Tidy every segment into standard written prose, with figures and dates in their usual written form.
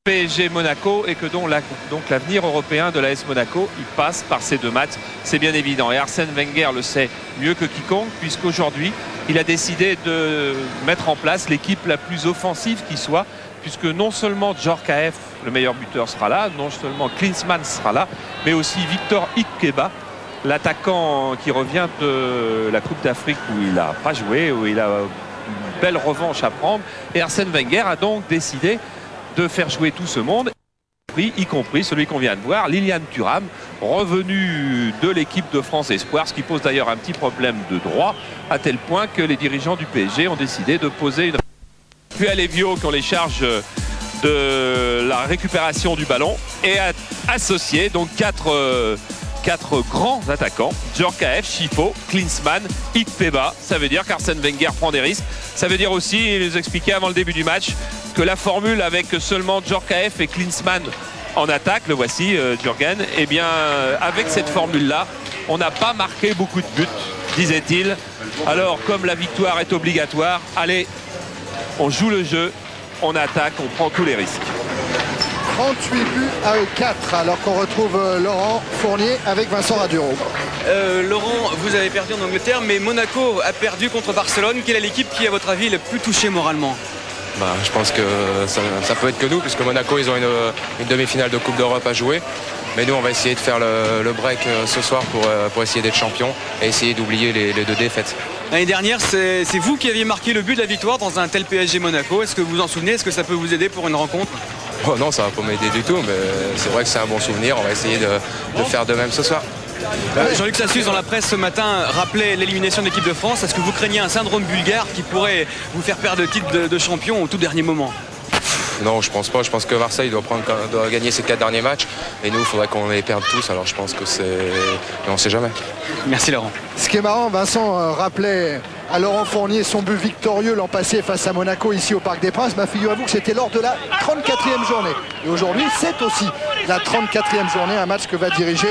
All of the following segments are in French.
PSG Monaco et que donc l'avenir européen de l'AS Monaco, il passe par ces deux matchs, c'est bien évident. Et Arsène Wenger le sait mieux que quiconque, puisqu'aujourd'hui il a décidé de mettre en place l'équipe la plus offensive qui soit, puisque non seulement Djorkaeff, le meilleur buteur, sera là, non seulement Klinsmann sera là, mais aussi Victor Ikpeba, l'attaquant qui revient de la Coupe d'Afrique où il n'a pas joué, où il a une belle revanche à prendre. Et Arsène Wenger a donc décidé de faire jouer tout ce monde, y compris celui qu'on vient de voir, Lilian Thuram, revenu de l'équipe de France Espoir, ce qui pose d'ailleurs un petit problème de droit, à tel point que les dirigeants du PSG ont décidé de poser une... Puis à Lévio qui ont les charges de la récupération du ballon et à associer donc quatre grands attaquants, Djorkaeff, Chifo, Klinsmann, Ikpeba. Ça veut dire qu'Arsène Wenger prend des risques. Ça veut dire aussi, il nous expliquait avant le début du match, que la formule avec seulement Djorkaeff et Klinsmann en attaque, le voici Jürgen, et bien avec cette formule-là, on n'a pas marqué beaucoup de buts, disait-il. Alors comme la victoire est obligatoire, allez, on joue le jeu, on attaque, on prend tous les risques. 38 buts à 4, alors qu'on retrouve Laurent Fournier avec Vincent Raduro. Laurent, vous avez perdu en Angleterre, mais Monaco a perdu contre Barcelone. Quelle est l'équipe qui, à votre avis, est le plus touchée moralement? Je pense que ça peut être que nous, puisque Monaco, ils ont une demi-finale de Coupe d'Europe à jouer. Mais nous, on va essayer de faire le break ce soir pour essayer d'être champion et essayer d'oublier les deux défaites. L'année dernière, c'est vous qui aviez marqué le but de la victoire dans un tel PSG Monaco. Est-ce que vous vous en souvenez? Est-ce que ça peut vous aider pour une rencontre? Oh non, ça va pas m'aider du tout, mais c'est vrai que c'est un bon souvenir. On va essayer de faire de même ce soir. Jean-Luc Sassus, dans la presse ce matin, rappelait l'élimination de l'équipe de France. Est-ce que vous craignez un syndrome bulgare qui pourrait vous faire perdre le titre de champion au tout dernier moment? Non, je pense pas. Je pense que Marseille doit gagner ses 4 derniers matchs. Et nous, il faudrait qu'on les perde tous. Alors je pense que c'est... Mais on ne sait jamais. Merci Laurent. Ce qui est marrant, Vincent rappelait à Laurent Fournier son but victorieux l'an passé face à Monaco ici au Parc des Princes. Figurez-vous que c'était lors de la 34e journée. Et aujourd'hui, c'est aussi la 34e journée, un match que va diriger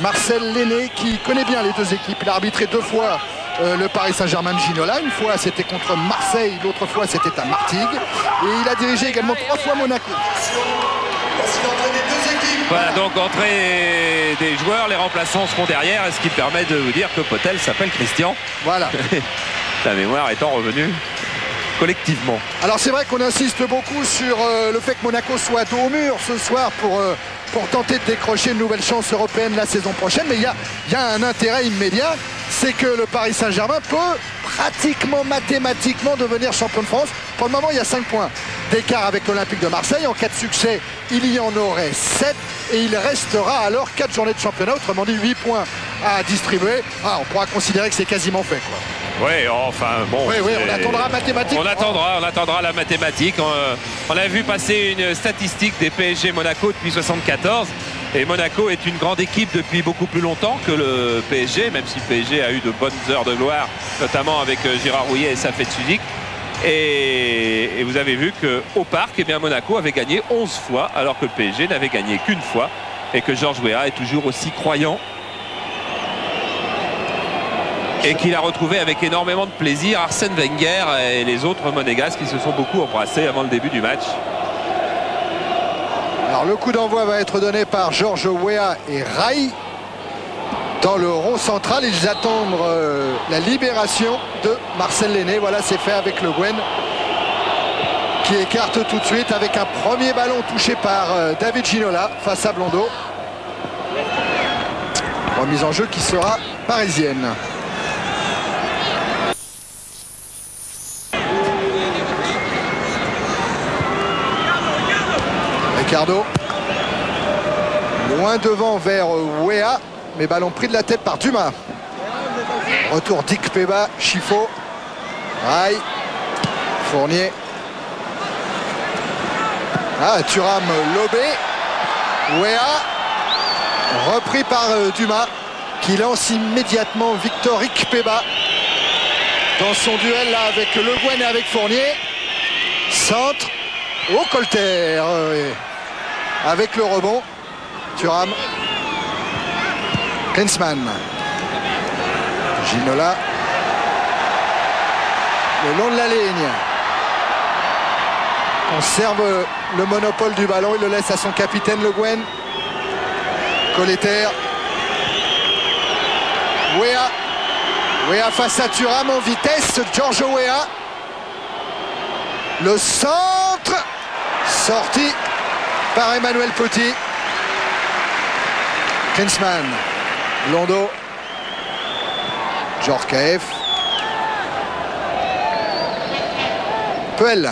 Marcel Lenné, qui connaît bien les deux équipes. Il a arbitré 2 fois le Paris Saint-Germain de Ginola. Une fois c'était contre Marseille, l'autre fois c'était à Martigues. Et il a dirigé également 3 fois Monaco. Voilà, donc entrée des joueurs, les remplaçants seront derrière, ce qui permet de vous dire que Potel s'appelle Christian. Voilà. La mémoire étant revenue collectivement. Alors c'est vrai qu'on insiste beaucoup sur le fait que Monaco soit dos au mur ce soir pour tenter de décrocher une nouvelle chance européenne la saison prochaine. Mais il y a un intérêt immédiat, c'est que le Paris Saint-Germain peut pratiquement mathématiquement devenir champion de France. Pour le moment, il y a 5 points d'écart avec l'Olympique de Marseille. En cas de succès, il y en aurait 7 et il restera alors 4 journées de championnat, autrement dit 8 points à distribuer. On pourra considérer que c'est quasiment fait, quoi. Oui, enfin bon. Oui, on attendra mathématiquement. On attendra la mathématique. On a vu passer une statistique des PSG Monaco depuis 1974. Et Monaco est une grande équipe depuis beaucoup plus longtemps que le PSG, même si le PSG a eu de bonnes heures de gloire, notamment avec Gérard Rouillet et Safet Suzik. Et vous avez vu qu'au Parc, Monaco avait gagné 11 fois, alors que le PSG n'avait gagné qu'une fois. Et que Georges Weah est toujours aussi croyant. Et qu'il a retrouvé avec énormément de plaisir Arsène Wenger et les autres monégasques qui se sont beaucoup embrassés avant le début du match. Alors le coup d'envoi va être donné par Georges Weah et Rai. Dans le rond central, ils attendent la libération de Marcel Lenné. Voilà, c'est fait avec Le Guen qui écarte tout de suite avec un premier ballon touché par David Ginola face à Blondeau. Remise en jeu qui sera parisienne. Ricardo, loin devant vers Weah, mais ballon pris de la tête par Dumas. Retour d'Ikpeba, Chifo, Rai, Fournier. Thuram lobé. Weah, repris par Dumas, qui lance immédiatement Victor Ikpeba dans son duel là avec Le Guen et avec Fournier. Centre au Colter. Avec le rebond, Thuram, Klinsmann, Ginola, le long de la ligne. conserve le monopole du ballon. Il le laisse à son capitaine, Le Guen. Colleter. Weah face à Thuram en vitesse. Giorgio Weah. Le centre. Sorti par Emmanuel Petit. Klinsmann. Blondeau. Djorkaeff. Puel.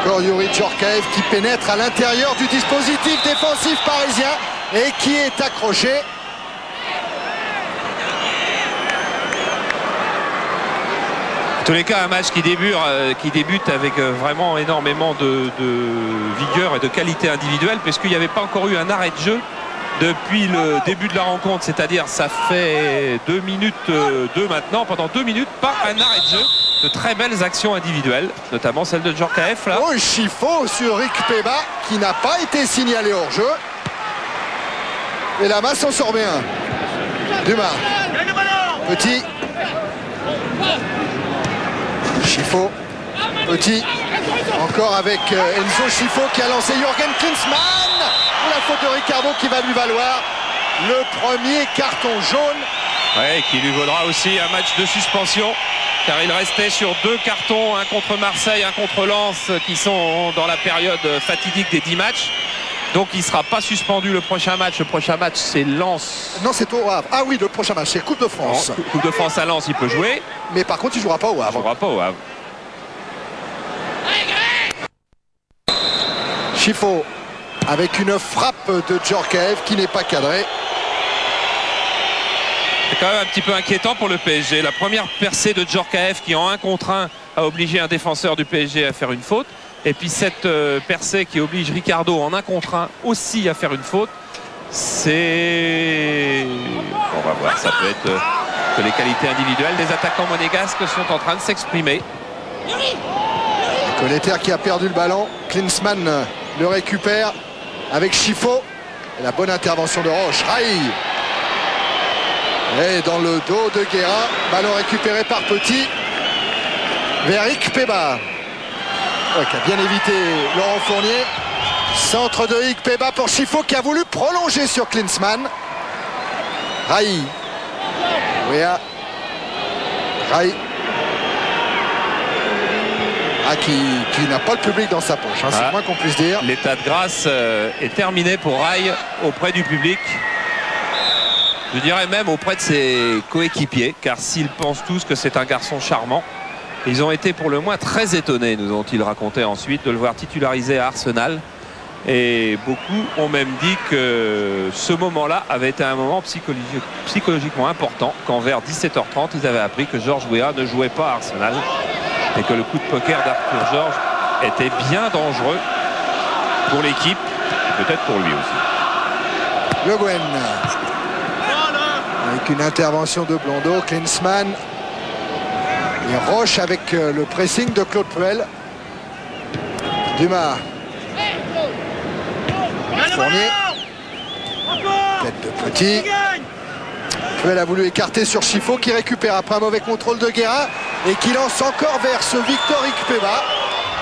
Encore Youri Djorkaeff qui pénètre à l'intérieur du dispositif défensif parisien et qui est accroché. En tous les cas, un match qui débute avec vraiment énormément de vigueur et de qualité individuelle, puisqu'il n'y avait pas encore eu un arrêt de jeu depuis le début de la rencontre, c'est-à-dire ça fait 2 minutes 2 maintenant, pendant 2 minutes, pas un arrêt de jeu, de très belles actions individuelles, notamment celle de Djorkaeff là. Oh, Chifo sur Rick Peba qui n'a pas été signalé hors jeu. Et la masse s'en sort bien. Dumas. Petit. Chifo. Petit. Encore avec Enzo Chifo qui a lancé Jürgen Klinsmann. La faute de Ricardo qui va lui valoir le premier carton jaune. Ouais, qui lui vaudra aussi un match de suspension, car il restait sur 2 cartons, un contre Marseille, un contre Lens, qui sont dans la période fatidique des 10 matchs. Donc il ne sera pas suspendu le prochain match. Le prochain match, c'est Lens. Non, c'est au Havre. Ah oui, le prochain match, c'est Coupe de France. Non, Coupe de France à Lens, il peut jouer. Mais par contre, il ne jouera pas au Havre. Il ne jouera pas au Havre. Chifo avec une frappe de Djorkaeff qui n'est pas cadrée. C'est quand même un petit peu inquiétant pour le PSG. La première percée de Djorkaeff qui en 1 contre 1 a obligé un défenseur du PSG à faire une faute. Et puis cette percée qui oblige Ricardo en 1 contre 1 aussi à faire une faute. C'est... On va voir, ça peut être que les qualités individuelles des attaquants monégasques sont en train de s'exprimer. Colleter qui a perdu le ballon. Klinsmann le récupère avec Chifo. Et la bonne intervention de Roche. Raï. Et dans le dos de Guerra. Ballon récupéré par Petit. Vers Rick Peba. Ouais, qui a bien évité Laurent Fournier. Centre de Rick Peba pour Chifo qui a voulu prolonger sur Klinsmann. Raï. Weah. Raï. Ah, qui n'a pas le public dans sa poche, hein, c'est le moins qu'on puisse dire. L'état de grâce est terminé pour Raï auprès du public. Je dirais même auprès de ses coéquipiers, car s'ils pensent tous que c'est un garçon charmant, ils ont été pour le moins très étonnés, nous ont-ils raconté ensuite, de le voir titularisé à Arsenal. Et beaucoup ont même dit que ce moment-là avait été un moment psychologiquement important, quand vers 17h30, ils avaient appris que Georges Weah ne jouait pas à Arsenal. Et que le coup de poker d'Arthur Georges était bien dangereux pour l'équipe, peut-être pour lui aussi. Le Guen. Avec une intervention de Blondeau, Klinsmann. Et Roche avec le pressing de Claude Puel. Dumas. Fournier. Tête de Petit. Puel a voulu écarter sur Chifo qui récupère après un mauvais contrôle de Guerra et qui lance encore vers ce Victor Ikpeba.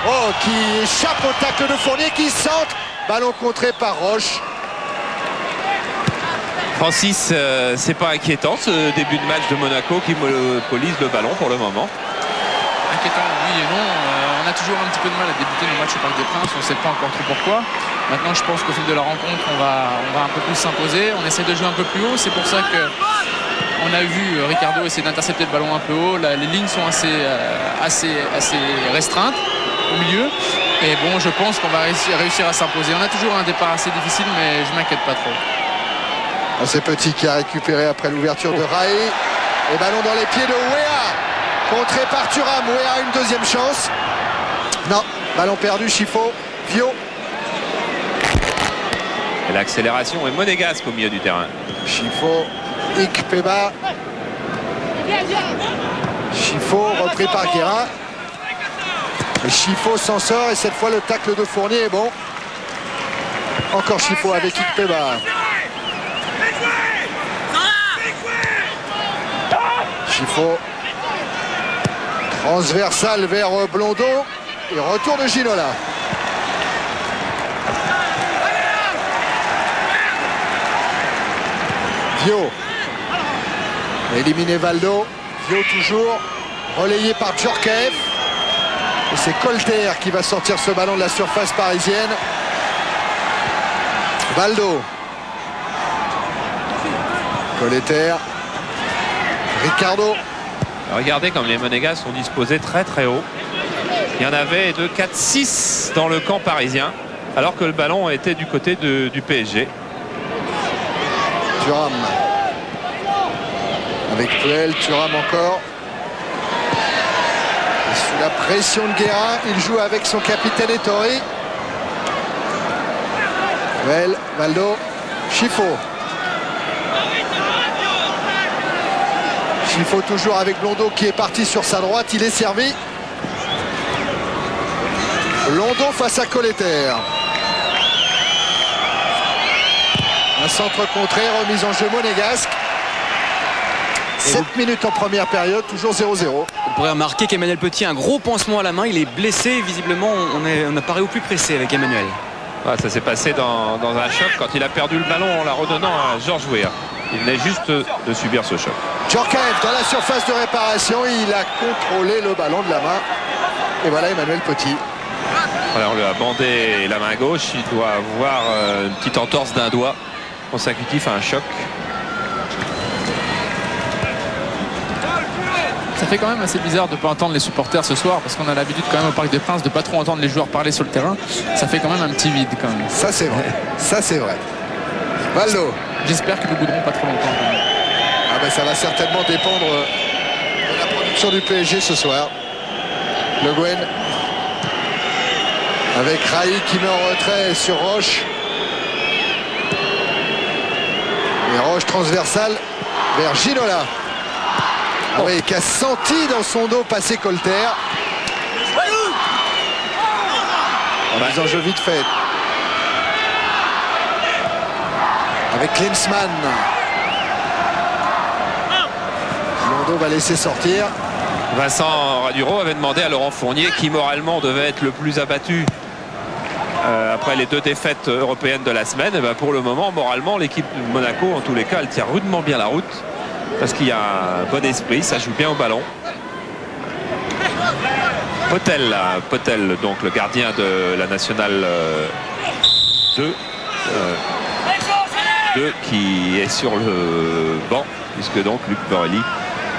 Oh, qui échappe au tacle de Fournier, qui centre. Ballon contré par Roche. Francis, c'est pas inquiétant ce début de match de Monaco qui monopolise le ballon pour le moment. Inquiétant, oui et non. On a toujours un petit peu de mal à débuter nos matchs au Parc des Princes. On ne sait pas encore trop pourquoi. Maintenant, je pense qu'au fil de la rencontre, on va un peu plus s'imposer. On essaie de jouer un peu plus haut. C'est pour ça que on a vu Ricardo essayer d'intercepter le ballon un peu haut. Là, les lignes sont assez restreintes au milieu. Et bon, je pense qu'on va réussir à s'imposer. On a toujours un départ assez difficile, mais je m'inquiète pas trop. C'est Petit qui a récupéré après l'ouverture de Raï. Et ballon dans les pieds de Weah. Contré par Thuram. Weah a une deuxième chance. Non, ballon perdu, Chifo. Vio. Et l'accélération est monégasque au milieu du terrain. Chifo. Ikpeba. Chifo repris par Guerra. Et Chifo s'en sort et cette fois le tacle de Fournier est bon. Encore Chifo avec Ikpeba. Chifo. Transversal vers Blondeau. Et retour de Ginola. Vio. Éliminé Valdo. Vio toujours. Relayé par Djorkaeff. Et c'est Colter qui va sortir ce ballon de la surface parisienne. Valdo. Colter. Ricardo. Regardez comme les Monégas sont disposés très très haut. Il y en avait 2, 4, 6 dans le camp parisien, alors que le ballon était du côté du PSG. Thuram. Avec Puel, Thuram encore. Et sous la pression de Guérin, il joue avec son capitaine Ettori. Puel, Valdo, Chifo. Chifo toujours avec Blondeau qui est parti sur sa droite. Il est servi. Blondeau face à Colter. Un centre contré, remise en jeu monégasque. 7 minutes en première période, toujours 0-0. On pourrait remarquer qu'Emmanuel Petit a un gros pansement à la main. Il est blessé. Visiblement, on apparaît au plus pressé avec Emmanuel. Ah, ça s'est passé dans un choc quand il a perdu le ballon en la redonnant à Georges Weah. Il venait juste de subir ce choc. Djorkaeff dans la surface de réparation. Il a contrôlé le ballon de la main. Et voilà Emmanuel Petit. Alors, on lui a bandé la main gauche. Il doit avoir une petite entorse d'un doigt consécutif à un choc. Ça fait quand même assez bizarre de ne pas entendre les supporters ce soir, parce qu'on a l'habitude quand même au Parc des Princes de ne pas trop entendre les joueurs parler sur le terrain. Ça fait quand même un petit vide quand même. Ça c'est vrai. Ça c'est vrai. Valdo. J'espère qu'ils ne bouderont pas trop longtemps quand même. Ah ben ça va certainement dépendre de la production du PSG ce soir. Le Guen. Avec Raï qui met en retrait sur Roche. Et Roche transversale vers Ginola. Ah oui, qui a senti dans son dos passer Colter. En mise en jeu vite fait. Avec Klinsmann. Blondeau va laisser sortir. Vincent Raduro avait demandé à Laurent Fournier, qui moralement devait être le plus abattu après les 2 défaites européennes de la semaine. Et ben pour le moment, moralement, l'équipe de Monaco, en tous les cas, elle tient rudement bien la route. Parce qu'il y a un bon esprit, ça joue bien au ballon. Potel, donc le gardien de la nationale 2, qui est sur le banc, puisque donc Luc Borelli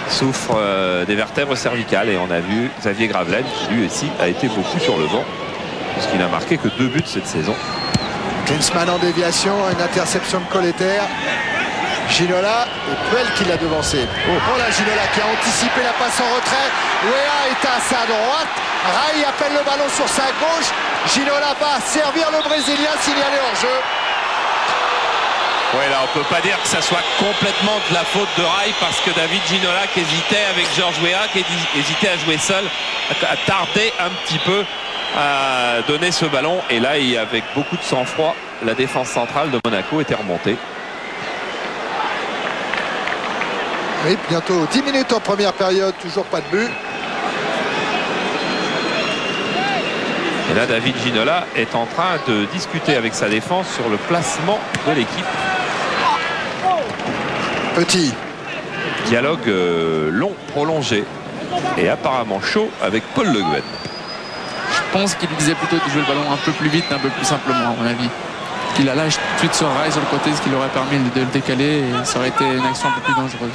souffre des vertèbres cervicales. Et on a vu Xavier Gravelaine, qui lui aussi a été beaucoup sur le banc, puisqu'il n'a marqué que 2 buts cette saison. Klinsmann en déviation, une interception de Colter. Ginola et Puel qui l'a devancé. Oh là, Ginola qui a anticipé la passe en retrait. Weah est à sa droite. Raï appelle le ballon sur sa gauche. Ginola va servir le Brésilien, signalé hors jeu. Ouais, là on peut pas dire que ça soit complètement de la faute de Raï, parce que David Ginola, qui hésitait avec Georges Weah, qui hésitait à jouer seul, a tardé un petit peu à donner ce ballon. Et là, avec beaucoup de sang-froid, la défense centrale de Monaco était remontée. Oui, bientôt 10 minutes en première période, toujours pas de but. Et là, David Ginola est en train de discuter avec sa défense sur le placement de l'équipe. Petit. Dialogue long, prolongé et apparemment chaud avec Paul Le Guen. Je pense qu'il lui disait plutôt de jouer le ballon un peu plus vite, un peu plus simplement, à mon avis. Il a lâché tout de suite sur Raï sur le côté, ce qui lui aurait permis de le décaler, et ça aurait été une action un peu plus dangereuse.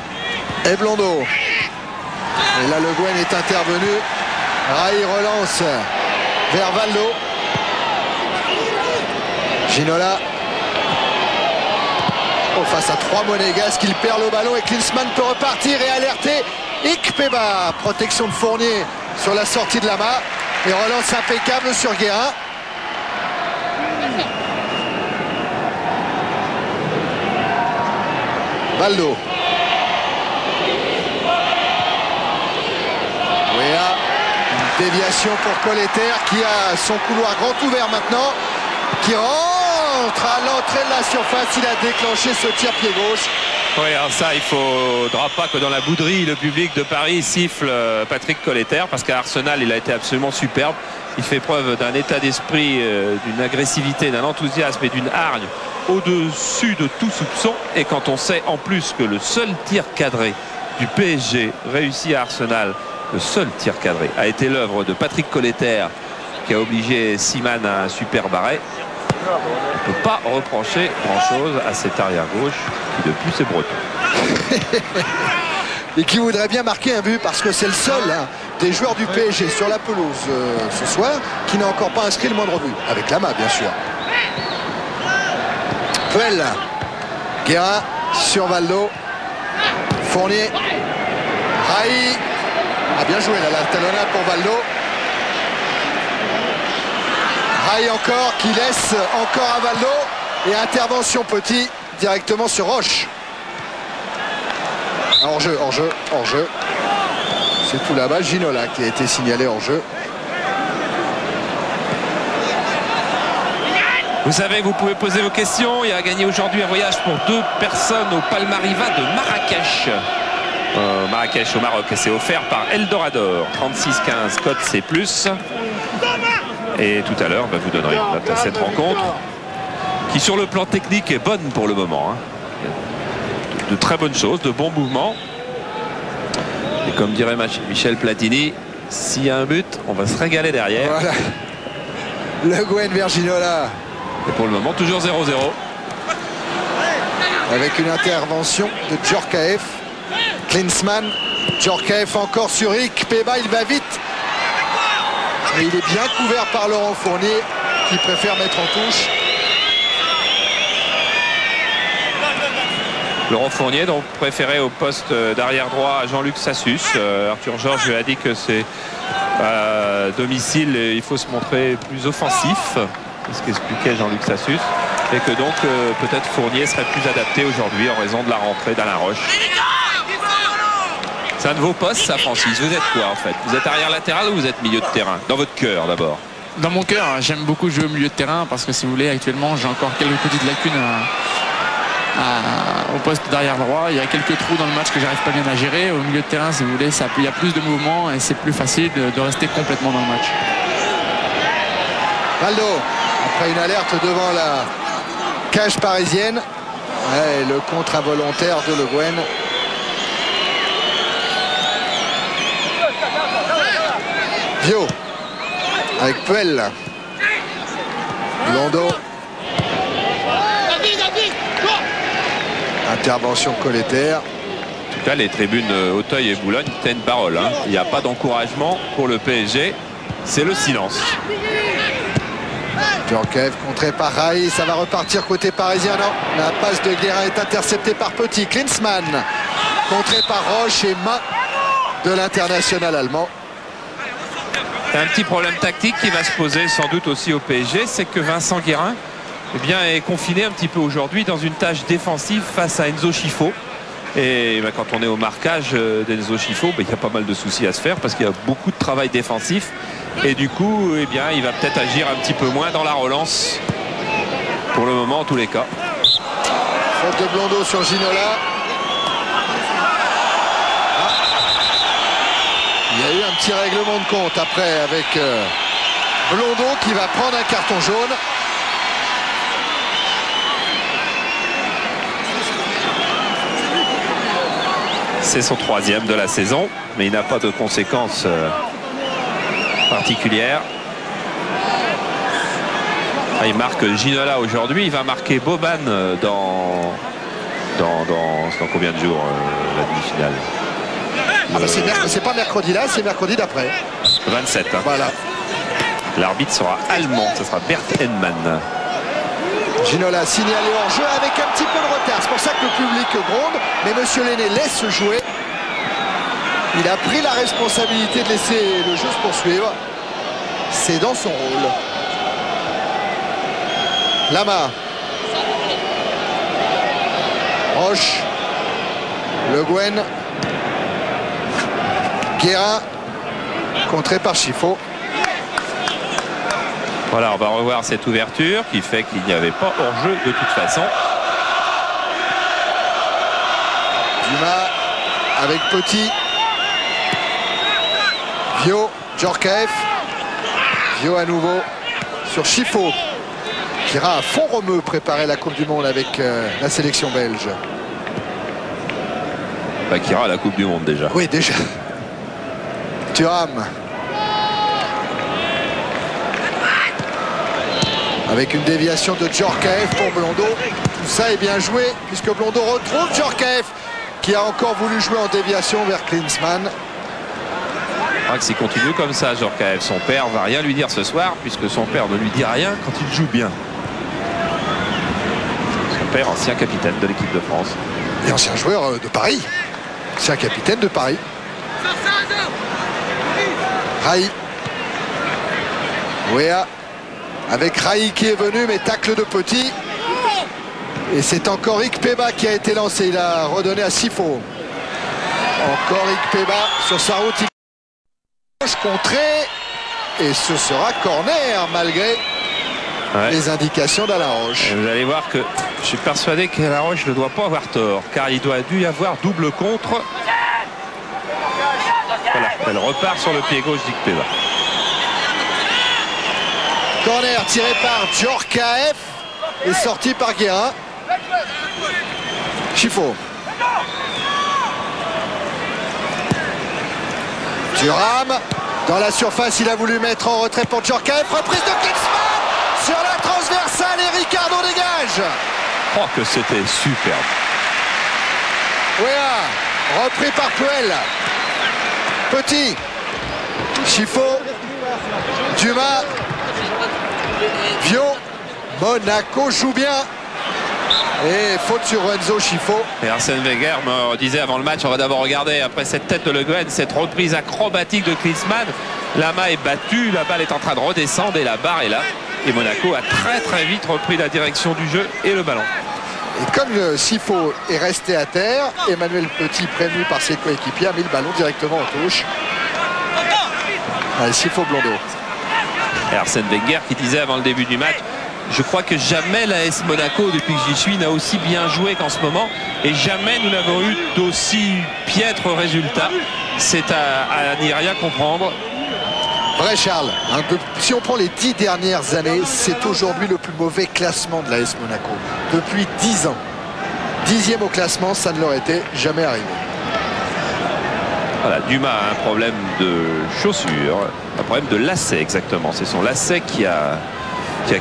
Et Blondeau. Et là, Le Guen est intervenu. Raï relance vers Valdo. Ginola. Face à 3 Monégasques, il perd le ballon et Klinsmann peut repartir et alerter Ikpeba. Protection de Fournier sur la sortie de la main. Et relance impeccable sur Guérin. Valdo. Weah. Une déviation pour Colter qui a son couloir grand ouvert maintenant. Qui rentre à l'entrée de la surface. Il a déclenché ce tir pied gauche. Oui, alors ça, il faudra pas que dans la bouderie, le public de Paris siffle Patrick Colleter, parce qu'à Arsenal, il a été absolument superbe. Il fait preuve d'un état d'esprit, d'une agressivité, d'un enthousiasme et d'une hargne au-dessus de tout soupçon. Et quand on sait en plus que le seul tir cadré du PSG réussi à Arsenal, le seul tir cadré, a été l'œuvre de Patrick Colleter, qui a obligé Seaman à un super barret, on ne peut pas reprocher grand-chose à cet arrière-gauche qui depuis c'est breton. Et qui voudrait bien marquer un but parce que c'est le seul des joueurs du PSG sur la pelouse ce soir qui n'a encore pas inscrit le moindre but. Avec Lama bien sûr. Puel. Guérin sur Valdo. Fournier. Rai. A bien joué là, la talonnade pour Valdo. Rai encore qui laisse encore à Valdo. Et intervention Petit directement sur Roche. Hors-jeu, hors-jeu, hors-jeu. C'est tout là-bas, Ginola qui a été signalé hors-jeu. Vous savez, vous pouvez poser vos questions. Il a gagné aujourd'hui un voyage pour 2 personnes au Palmariva de Marrakech. Marrakech au Maroc, et c'est offert par Eldorador. 36-15, code C+. Et tout à l'heure, vous donnerez une note à cette rencontre qui sur le plan technique est bonne pour le moment. De très bonnes choses, de bons mouvements. Et comme dirait Michel Platini, s'il y a un but, on va se régaler derrière. Voilà. Le Gwen vers Ginola. Et pour le moment, toujours 0-0. Avec une intervention de Djorkaeff. Klinsmann. Djorkaeff encore sur Rick. Peba, il va vite. Mais il est bien couvert par Laurent Fournier qui préfère mettre en touche. Laurent Fournier, donc préféré au poste d'arrière droit à Jean-Luc Sassus. Arthur Georges lui a dit que c'est à domicile et il faut se montrer plus offensif. C'est ce qu'expliquait Jean-Luc Sassus. Et que donc peut-être Fournier serait plus adapté aujourd'hui en raison de la rentrée d'Alain Roche. C'est un de vos postes ça, Francis. Vous êtes quoi en fait? Vous êtes arrière latéral ou vous êtes milieu de terrain? Dans votre cœur d'abord. Dans mon cœur, j'aime beaucoup jouer au milieu de terrain parce que si vous voulez, actuellement, j'ai encore quelques petites lacunes au poste d'arrière droit. Il y a quelques trous dans le match que j'arrive pas bien à gérer. Au milieu de terrain, si vous voulez, il y a plus de mouvement et c'est plus facile de rester complètement dans le match. Valdo, après une alerte devant la cage parisienne. Ouais, le contre involontaire de Le Guen. Vio avec Puel. Londo. Intervention Colleter. En tout cas, les tribunes Auteuil et Boulogne tiennent parole. Il n'y a pas d'encouragement pour le PSG. C'est le silence. Djorkaeff contré par Rai. Ça va repartir côté parisien. Non, la passe de Guérin est interceptée par Petit. Klinsmann contré par Roche et main de l'international allemand. Un petit problème tactique qui va se poser sans doute aussi au PSG, c'est que Vincent Guérin est confiné un petit peu aujourd'hui dans une tâche défensive face à Enzo Schifo. Et quand on est au marquage d'Enzo Schifo, il y a pas mal de soucis à se faire parce qu'il y a beaucoup de travail défensif. Et du coup, il va peut-être agir un petit peu moins dans la relance. Pour le moment, en tous les cas. Faute de Blondeau sur Ginola. Il y a eu un petit règlement de compte après avec Blondeau qui va prendre un carton jaune. C'est son 3e de la saison, mais il n'a pas de conséquences particulières. Il marque Ginola aujourd'hui, il va marquer Boban dans combien de jours la demi-finale? C'est pas mercredi là, c'est mercredi d'après. 27. Voilà. L'arbitre sera allemand, ce sera Bert Hennemann. Ginola signalé hors jeu avec un petit peu de retard. C'est pour ça que le public gronde. Mais Monsieur Lenné laisse jouer. Il a pris la responsabilité de laisser le jeu se poursuivre. C'est dans son rôle. Lama. Roche. Le Guen. Guérin. Contré par Schifo. Voilà, on va revoir cette ouverture qui fait qu'il n'y avait pas hors-jeu de toute façon. Dumas avec Petit. Vio, Djorkaeff. Vio à nouveau sur Chifo, qui ira à Font-Romeu préparer la Coupe du Monde avec la sélection belge. Bah, qui ira à la Coupe du Monde déjà. Oui, déjà. Thuram. Avec une déviation de Djorkaeff pour Blondeau. Tout ça est bien joué puisque Blondeau retrouve Djorkaeff qui a encore voulu jouer en déviation vers Klinsmann. Je crois que s'il continue comme ça, Djorkaeff, son père va rien lui dire ce soir puisque son père ne lui dit rien quand il joue bien. Son père, ancien capitaine de l'équipe de France. Et ancien joueur de Paris. C'est un capitaine de Paris. Raï. Ouéa. Avec Raï qui est venu, mais tacle de Petit. Et c'est encore Ikpeba qui a été lancé. Il a redonné à Sifo. Encore Ikpeba sur sa route. Contré. Et ce sera corner malgré les indications d'Alain Roche. Et vous allez voir que je suis persuadé qu'Alain Roche ne doit pas avoir tort, car il doit dû y avoir double contre. Voilà, elle repart sur le pied gauche d'Ikpeba. Corner tiré par Djorkaeff et sorti par Guérin. Chifo. Thuram dans la surface, il a voulu mettre en retrait pour Djorkaeff. Reprise de Klinsmann sur la transversale et Ricardo dégage. Oh que c'était superbe. Ouéa, repris par Puel. Petit. Chifo. Dumas. Vio. Monaco joue bien. Et faute sur Renzo Chifo. Et Arsène Wenger me disait avant le match, on va d'abord regarder après cette tête de Le Guen, cette reprise acrobatique de Klinsmann. La main est battue, la balle est en train de redescendre et la barre est là. Et Monaco a très vite repris la direction du jeu et le ballon. Et comme le Sifo est resté à terre, Emmanuel Petit, prévenu par ses coéquipiers, a mis le ballon directement en touche. Allez, Sifo Blondeau. Et Arsène Wenger qui disait avant le début du match, je crois que jamais l'AS Monaco, depuis que j'y suis, n'a aussi bien joué qu'en ce moment. Et jamais nous n'avons eu d'aussi piètres résultats. C'est à n'y rien comprendre. Vrai Charles, hein, si on prend les 10 dernières années, c'est aujourd'hui le plus mauvais classement de l'AS Monaco. Depuis 10 ans. 10e au classement, ça ne leur était jamais arrivé. Voilà, Dumas a un problème de chaussure, un problème de lacet exactement. C'est son lacet qui a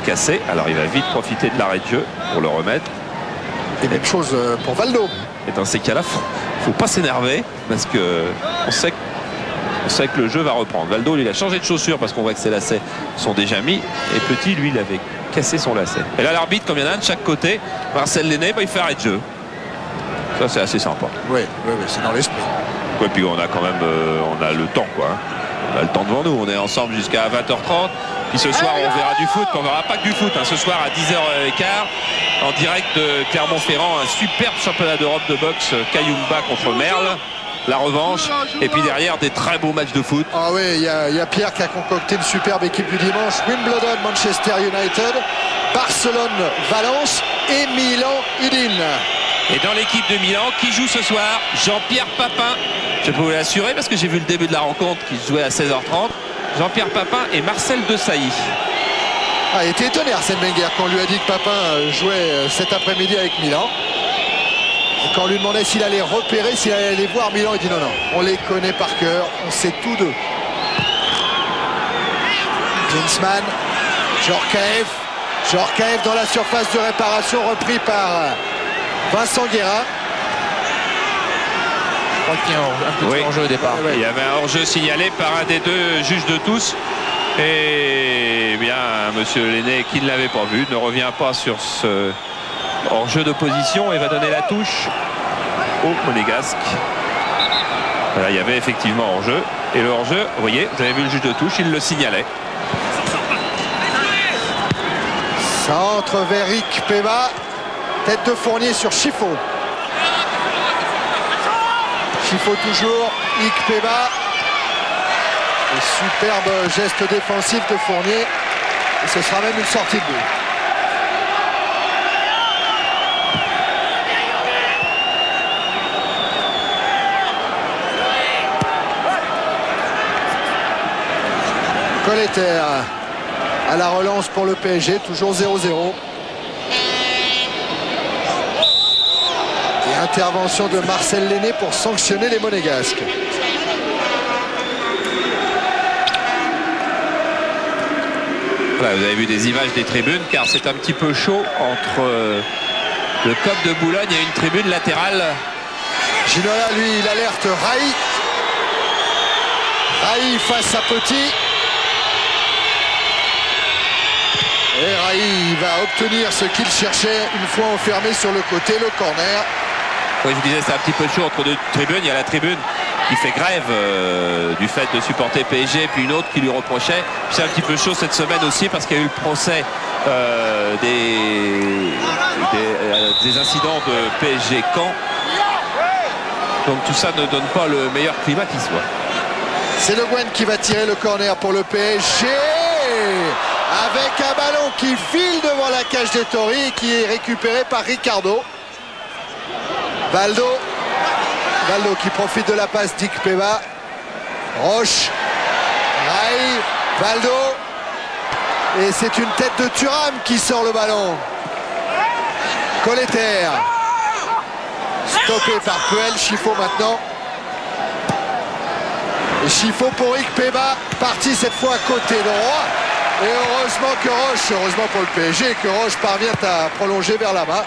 cassé. Alors il va vite profiter de l'arrêt de jeu pour le remettre. Et même chose pour Valdo. Et dans ces cas-là, faut pas s'énerver parce que on sait que le jeu va reprendre. Valdo, lui, il a changé de chaussure parce qu'on voit que ses lacets sont déjà mis. Et Petit, lui, il avait cassé son lacet. Et là, l'arbitre, comme il y en a un de chaque côté, Marcel Lenné, il fait arrêt de jeu. Ça, c'est assez sympa. Oui, c'est dans l'esprit. Et puis on a quand même on a le temps, quoi. On a le temps devant nous. On est ensemble jusqu'à 20h30. Puis ce soir, on verra du foot. On verra pas que du foot. Ce soir, à 10h15, en direct de Clermont-Ferrand, un superbe championnat d'Europe de boxe Kayumba contre Merle. La revanche. Et puis derrière, des très beaux matchs de foot. Ah oui, il y a Pierre qui a concocté une superbe équipe du dimanche. Wimbledon, Manchester United, Barcelone, Valence et Milan, Udine. Et dans l'équipe de Milan, qui joue ce soir? Jean-Pierre Papin. Je peux vous l'assurer parce que j'ai vu le début de la rencontre qui se jouait à 16h30. Jean-Pierre Papin et Marcel Desailly. Ah, il était étonné Arsène Wenger quand on lui a dit que Papin jouait cet après-midi avec Milan. Et quand on lui demandait s'il allait repérer, s'il allait aller voir Milan, il dit non, on les connaît par cœur, on sait tous d'eux. Klinsmann, Djorkaeff dans la surface de réparation, repris par Vincent Guérin. Je crois qu'il y a un petit hors-jeu au départ. Il y avait un hors-jeu signalé par un des deux juges de tous. Et bien, monsieur Lenné, qui ne l'avait pas vu, ne revient pas sur ce hors-jeu d'opposition et va donner la touche au Monégasque. Voilà, il y avait effectivement hors-jeu. Et le hors-jeu, vous voyez, vous avez vu le juge de touche, il le signalait. Centre vers Ikpeba. Tête de Fournier sur Chifo. Chifo toujours, Ikpeba. Et superbe geste défensif de Fournier. Et ce sera même une sortie de but. Colleter à la relance pour le PSG, toujours 0-0. Et intervention de Marcel Lenné pour sanctionner les Monégasques. Voilà, vous avez vu des images des tribunes, car c'est un petit peu chaud entre le COP de Boulogne et une tribune latérale. Ginola, lui, il alerte Raï. Raï face à Petit. Et Raï va obtenir ce qu'il cherchait une fois enfermé sur le côté, le corner. Oui, je vous disais, c'est un petit peu chaud entre deux tribunes. Il y a la tribune qui fait grève du fait de supporter PSG, puis une autre qui lui reprochait. C'est un petit peu chaud cette semaine aussi parce qu'il y a eu le procès des incidents de PSG Caen. Donc tout ça ne donne pas le meilleur climat qui soit. C'est Le Guen qui va tirer le corner pour le PSG. Avec un ballon qui file devant la cage des Tories, qui est récupéré par Ricardo. Valdo qui profite de la passe d'Ikpeba. Roche, Raï, Valdo. Et c'est une tête de Thuram qui sort le ballon. Colleter. Stoppé par Puel. Chifo maintenant. Et Chifo pour Ikpeba. Parti cette fois à côté droit. Et heureusement pour le PSG, que Roche parvient à prolonger vers la main.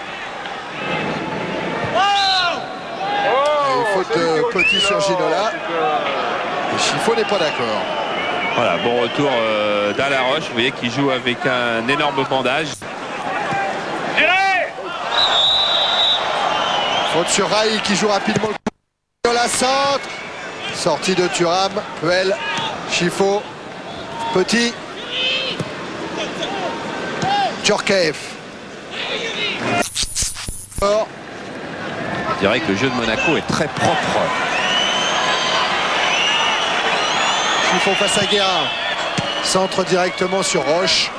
Faute de Petit sur Ginola. Et Chifo n'est pas d'accord. Voilà, bon retour d'Alaroche, vous voyez qu'il joue avec un énorme bandage. Faute sur Raï qui joue rapidement le coup de la centre. Sortie de Thuram, Puel, Chifo, Petit. Djorkaeff. Je dirais que le jeu de Monaco est très propre. Chifo face à Guérin. Centre directement sur Roche.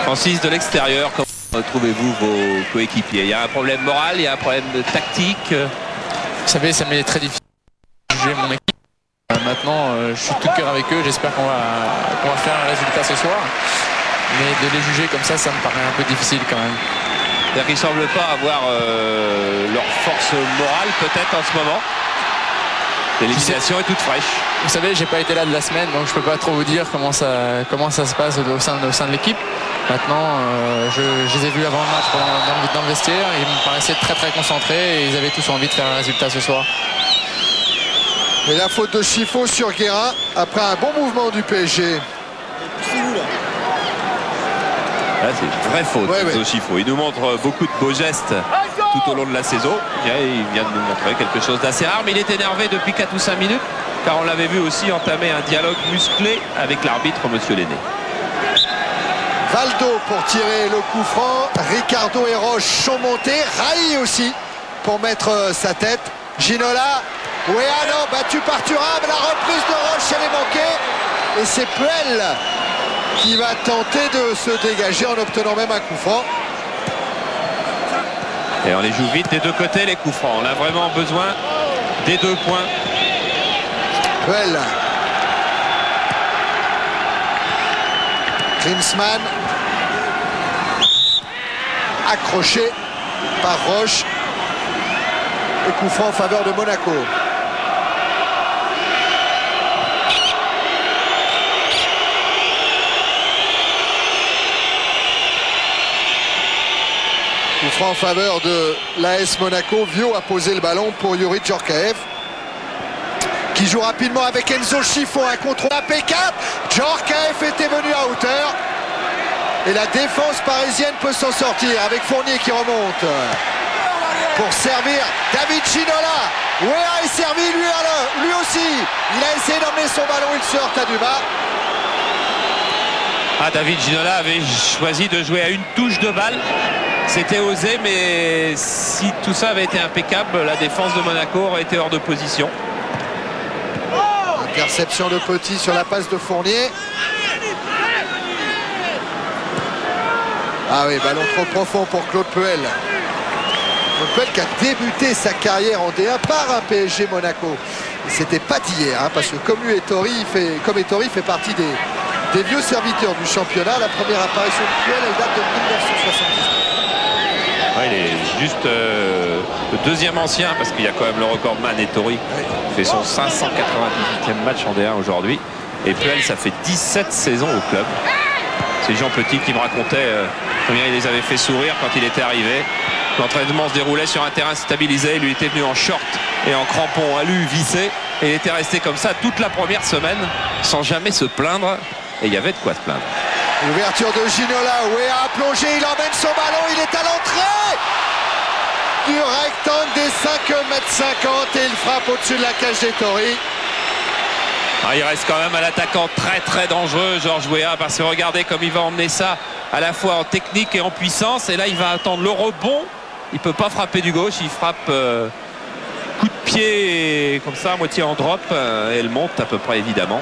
Francis, de l'extérieur, comment trouvez-vous vos coéquipiers? Il y a un problème moral, il y a un problème de tactique. Vous savez, ça m'est très difficile de juger mon équipe. Maintenant, je suis tout cœur avec eux. J'espère qu'on va faire un résultat ce soir. Mais de les juger comme ça me paraît un peu difficile quand même. C'est-à-dire qu'ils ne semblent pas avoir leur force morale peut-être en ce moment. L'élimination est toute fraîche. Vous savez, j'ai pas été là de la semaine, donc je peux pas trop vous dire comment ça se passe au sein de l'équipe. Maintenant, je les ai vus avant le match dans le vestiaire. Ils me paraissaient très très concentrés et ils avaient tous envie de faire un résultat ce soir. Et la faute de Chifo sur Guérin après un bon mouvement du PSG. Là, c'est une vraie faute de Chifo. Il nous montre beaucoup de beaux gestes tout au long de la saison. Il vient de nous montrer quelque chose d'assez rare, mais il est énervé depuis 4 ou 5 minutes, car on l'avait vu aussi entamer un dialogue musclé avec l'arbitre, monsieur Lenné. Valdo pour tirer le coup franc. Ricardo et Roche sont montés. Raï aussi pour mettre sa tête. Ginola. Ouéano battu par Thuram. La reprise de Roche, elle est manquée. Et c'est Puel qui va tenter de se dégager en obtenant même un coup franc. Et on les joue vite des deux côtés, les coups francs. On a vraiment besoin des 2 points. Puel. Klinsmann. Accroché par Roche. Et coup franc en faveur de Monaco. Coup franc en faveur de l'AS Monaco. Vio a posé le ballon pour Youri Djorkaeff, qui joue rapidement avec Enzo Chifo. Un contrôle impeccable. Djorkaeff était venu à hauteur. Et la défense parisienne peut s'en sortir avec Fournier qui remonte pour servir David Ginola. Ouéa est servi, lui aussi. Il a essayé d'emmener son ballon, il se heurte à Dumas. David Ginola avait choisi de jouer à une touche de balle. C'était osé, mais si tout ça avait été impeccable, la défense de Monaco aurait été hors de position. Interception de Petit sur la passe de Fournier. Ah oui, ballon trop profond pour Claude Puel. Claude Puel qui a débuté sa carrière en D1 par un PSG Monaco. C'était pas d'hier, hein, parce que comme Ettori fait partie des vieux serviteurs du championnat. La première apparition de Puel, elle date de 1979. Ouais, il est juste le deuxième ancien, parce qu'il y a quand même le recordman Ettori qui fait son 598e match en D1 aujourd'hui. Et Puel, ça fait 17 saisons au club. C'est Jean Petit qui me racontait combien il les avait fait sourire quand il était arrivé. L'entraînement se déroulait sur un terrain stabilisé. Lui était venu en short et en crampons alu vissé. Et il était resté comme ça toute la première semaine sans jamais se plaindre. Et il y avait de quoi se plaindre. L'ouverture de Ginola. Wea a plongé. Il emmène son ballon. Il est à l'entrée du rectangle des 5,50 m. Et il frappe au-dessus de la cage d'Ettori. Il reste quand même un attaquant très très dangereux, Georges Weah, parce que regardez comme il va emmener ça à la fois en technique et en puissance. Et là, il va attendre le rebond. Il ne peut pas frapper du gauche. Il frappe coup de pied comme ça, à moitié en drop. Et elle monte à peu près, évidemment.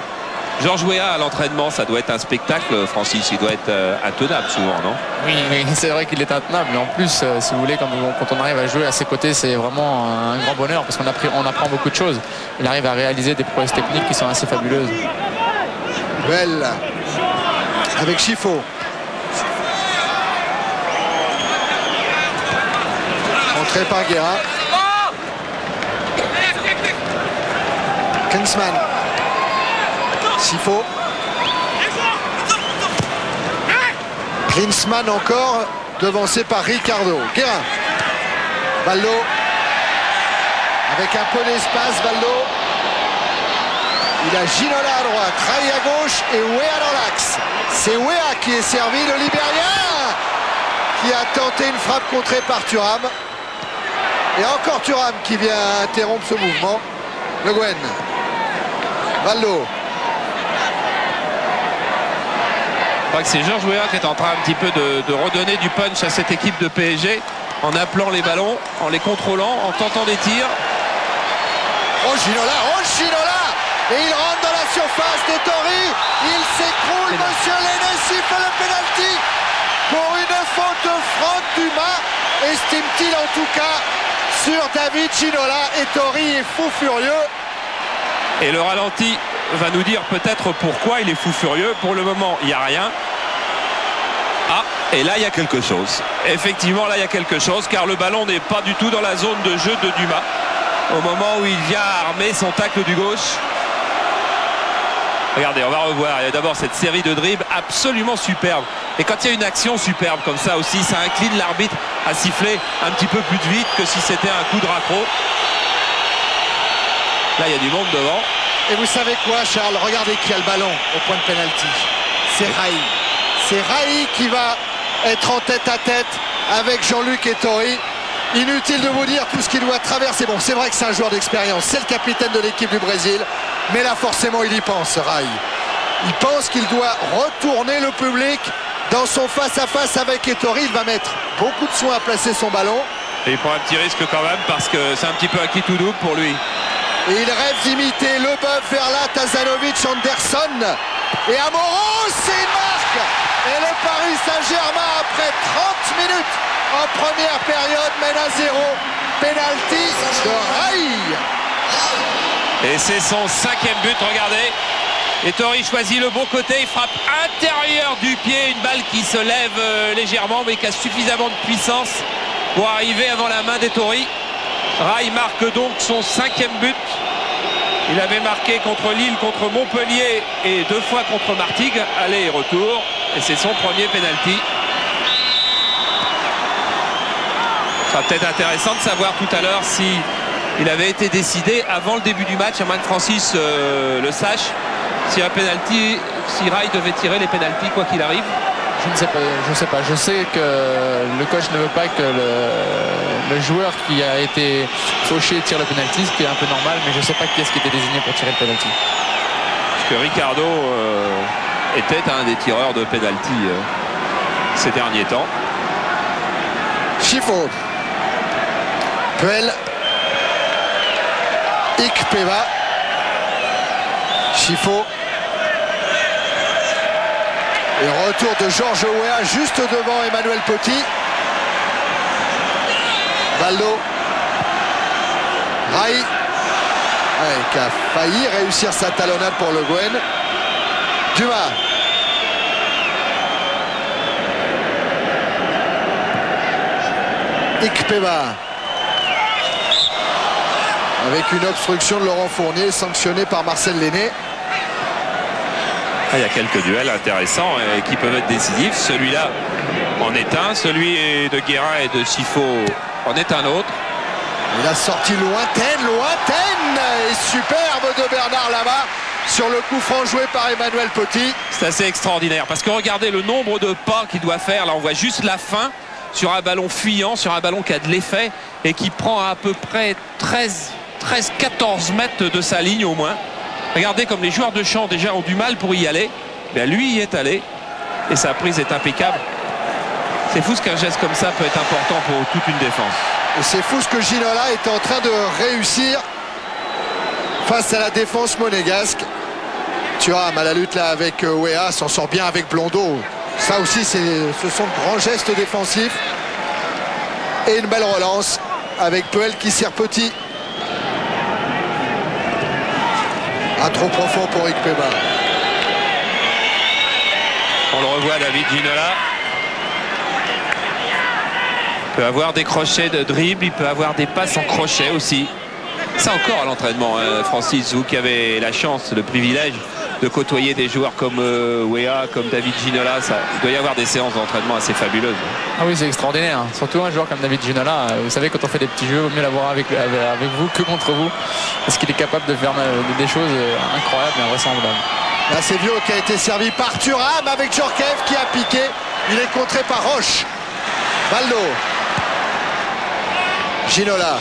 Georges Weah à l'entraînement, ça doit être un spectacle, Francis. Il doit être intenable souvent, non? Oui, c'est vrai qu'il est intenable. Mais en plus, si vous voulez, quand on arrive à jouer à ses côtés, c'est vraiment un grand bonheur parce qu'on apprend beaucoup de choses. Il arrive à réaliser des prouesses techniques qui sont assez fabuleuses. Belle avec Chifo. Entrée par Guerra. Klinsmann. Chifo. Klinsmann encore devancé par Ricardo. Guérin. Baldo. Avec un peu d'espace, Baldo. Il a Ginola à droite, Rai à gauche et Wea dans l'axe. C'est Wea qui est servi, le Libérien qui a tenté une frappe contrée par Thuram. Et encore Thuram qui vient interrompre ce mouvement. Le Guen. Baldo. Je crois que c'est Georges Weah qui est en train un petit peu de redonner du punch à cette équipe de PSG en appelant les ballons, en les contrôlant, en tentant des tirs. Oh Ginola, et il rentre dans la surface d'Ettori. Il s'écroule, monsieur Lenné siffle le penalty pour une faute franc Dumas, estime-t-il en tout cas, sur David Ginola. Ettori est fou furieux. Et le ralenti va nous dire peut-être pourquoi il est fou furieux. Pour le moment, il n'y a rien. Ah, et là, il y a quelque chose. Effectivement, là, il y a quelque chose, car le ballon n'est pas du tout dans la zone de jeu de Dumas. Au moment où il vient armer son tacle du gauche. Regardez, on va revoir. Il y a d'abord cette série de dribbles absolument superbe. Et quand il y a une action superbe comme ça aussi, ça incline l'arbitre à siffler un petit peu plus vite que si c'était un coup de raccro. Là, il y a du monde devant. Et vous savez quoi, Charles? Regardez qui a le ballon au point de pénalty. C'est Rai. C'est Rai qui va être en tête à tête avec Jean-Luc Ettori. Inutile de vous dire tout ce qu'il doit traverser. Bon, c'est vrai que c'est un joueur d'expérience. C'est le capitaine de l'équipe du Brésil. Mais là, forcément, il y pense, Rai. Il pense qu'il doit retourner le public dans son face-à-face avec Ettori. Il va mettre beaucoup de soin à placer son ballon. Et il prend un petit risque quand même parce que c'est un petit peu acquis tout double pour lui. Et il rêve d'imiter Leboeuf, Verlat, Tazanovic, Anderson. Et Amoros, c'est une marque. Et le Paris Saint-Germain, après 30 minutes en première période, mène à 0. Penalty de Rai. Et c'est son 5e but, regardez. Ettori choisit le bon côté, il frappe intérieur du pied, une balle qui se lève légèrement mais qui a suffisamment de puissance pour arriver avant la main d'Ettori. Rai marque donc son 5e but. Il avait marqué contre Lille, contre Montpellier et 2 fois contre Martigues, aller et retour. Et c'est son premier penalty. Ça sera peut-être intéressant de savoir tout à l'heure si il avait été décidé avant le début du match, à moins que Francis le sache, si un penalty, si Rai devait tirer les penaltys quoi qu'il arrive. Je ne sais pas. Je sais que le coach ne veut pas que le joueur qui a été fauché tire le penalty, ce qui est un peu normal, mais je ne sais pas qui est-ce qui était désigné pour tirer le penalty. Parce que Ricardo était un des tireurs de penalty ces derniers temps. Chifo. Puel. Ikpeba. Chifo. Et retour de Georges Weah juste devant Emmanuel Petit. Baldo. Rai. qui a failli réussir sa talonnade pour Le Guen. Dumas. Ikpeba. Avec une obstruction de Laurent Fournier, sanctionné par Marcel Lenné. Il y a quelques duels intéressants qui peuvent être décisifs. Celui-là en est un, celui de Guérin et de Chifo en est un autre. Et la sortie lointaine et superbe de Bernard Lama sur le coup franc joué par Emmanuel Petit. C'est assez extraordinaire parce que regardez le nombre de pas qu'il doit faire. Là on voit juste la fin sur un ballon fuyant, sur un ballon qui a de l'effet et qui prend à peu près 13-14 mètres de sa ligne au moins. Regardez comme les joueurs de champ déjà ont du mal pour y aller. Bien, lui y est allé et sa prise est impeccable. C'est fou ce qu'un geste comme ça peut être important pour toute une défense. Et c'est fou ce que Ginola est en train de réussir face à la défense monégasque. Thuram à la lutte là avec Weah, s'en sort bien avec Blondeau. Ça aussi ce sont de grands gestes défensifs. Et une belle relance avec Puel qui sert Petit. Trop profond pour Ikpeba. On le revoit, David Ginola. Il peut avoir des crochets de dribble, il peut avoir des passes en crochet aussi. Ça encore à l'entraînement, Francis, vous qui avez la chance, le privilège de côtoyer des joueurs comme Weah, comme David Ginola, il doit y avoir des séances d'entraînement assez fabuleuses. Ah oui, c'est extraordinaire. Surtout un joueur comme David Ginola. Vous savez, quand on fait des petits jeux, il vaut mieux l'avoir avec vous que contre vous. Parce qu'il est capable de faire des choses incroyables et invraisemblables. Là, c'est Vio qui a été servi par Thuram avec Djorkaeff qui a piqué. Il est contré par Roche. Valdo. Ginola.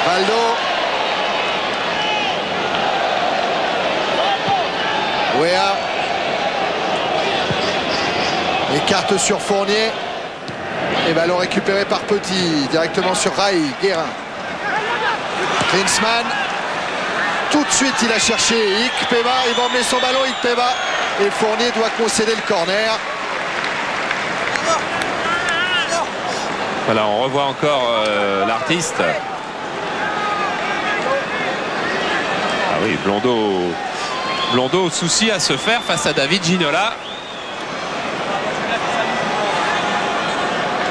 Valdo. Weah. Écarte sur Fournier. Et ballon récupéré par Petit. Directement sur Rai. Guérin. Klinsmann. Tout de suite, il a cherché Ikpeba. Il va emmener son ballon, Ikpeba. Et Fournier doit concéder le corner. Voilà, on revoit encore l'artiste. Ah oui, Blondeau souci à se faire face à David Ginola.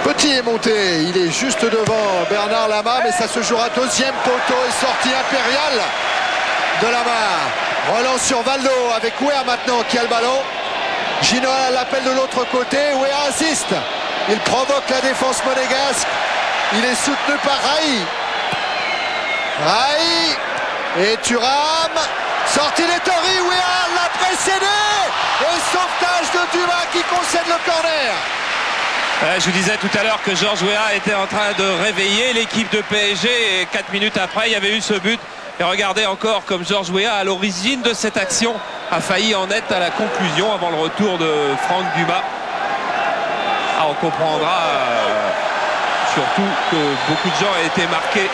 Petit est monté, il est juste devant Bernard Lama, mais ça se jouera deuxième poteau et sortie impériale de Lama. Relance sur Valdo avec Weah maintenant qui a le ballon. Ginola l'appelle de l'autre côté, Weah assiste. Il provoque la défense monégasque. Il est soutenu par Rai. Et Thuram. Sortie d'Ettori, Weah l'a précédé. Et sauvetage de Dumas qui concède le corner. Je vous disais tout à l'heure que Georges Weah était en train de réveiller l'équipe de PSG et 4 minutes après il y avait eu ce but. Et regardez encore comme Georges Weah à l'origine de cette action a failli en être à la conclusion avant le retour de Franck Dumas. On comprendra surtout que beaucoup de gens ont été marqués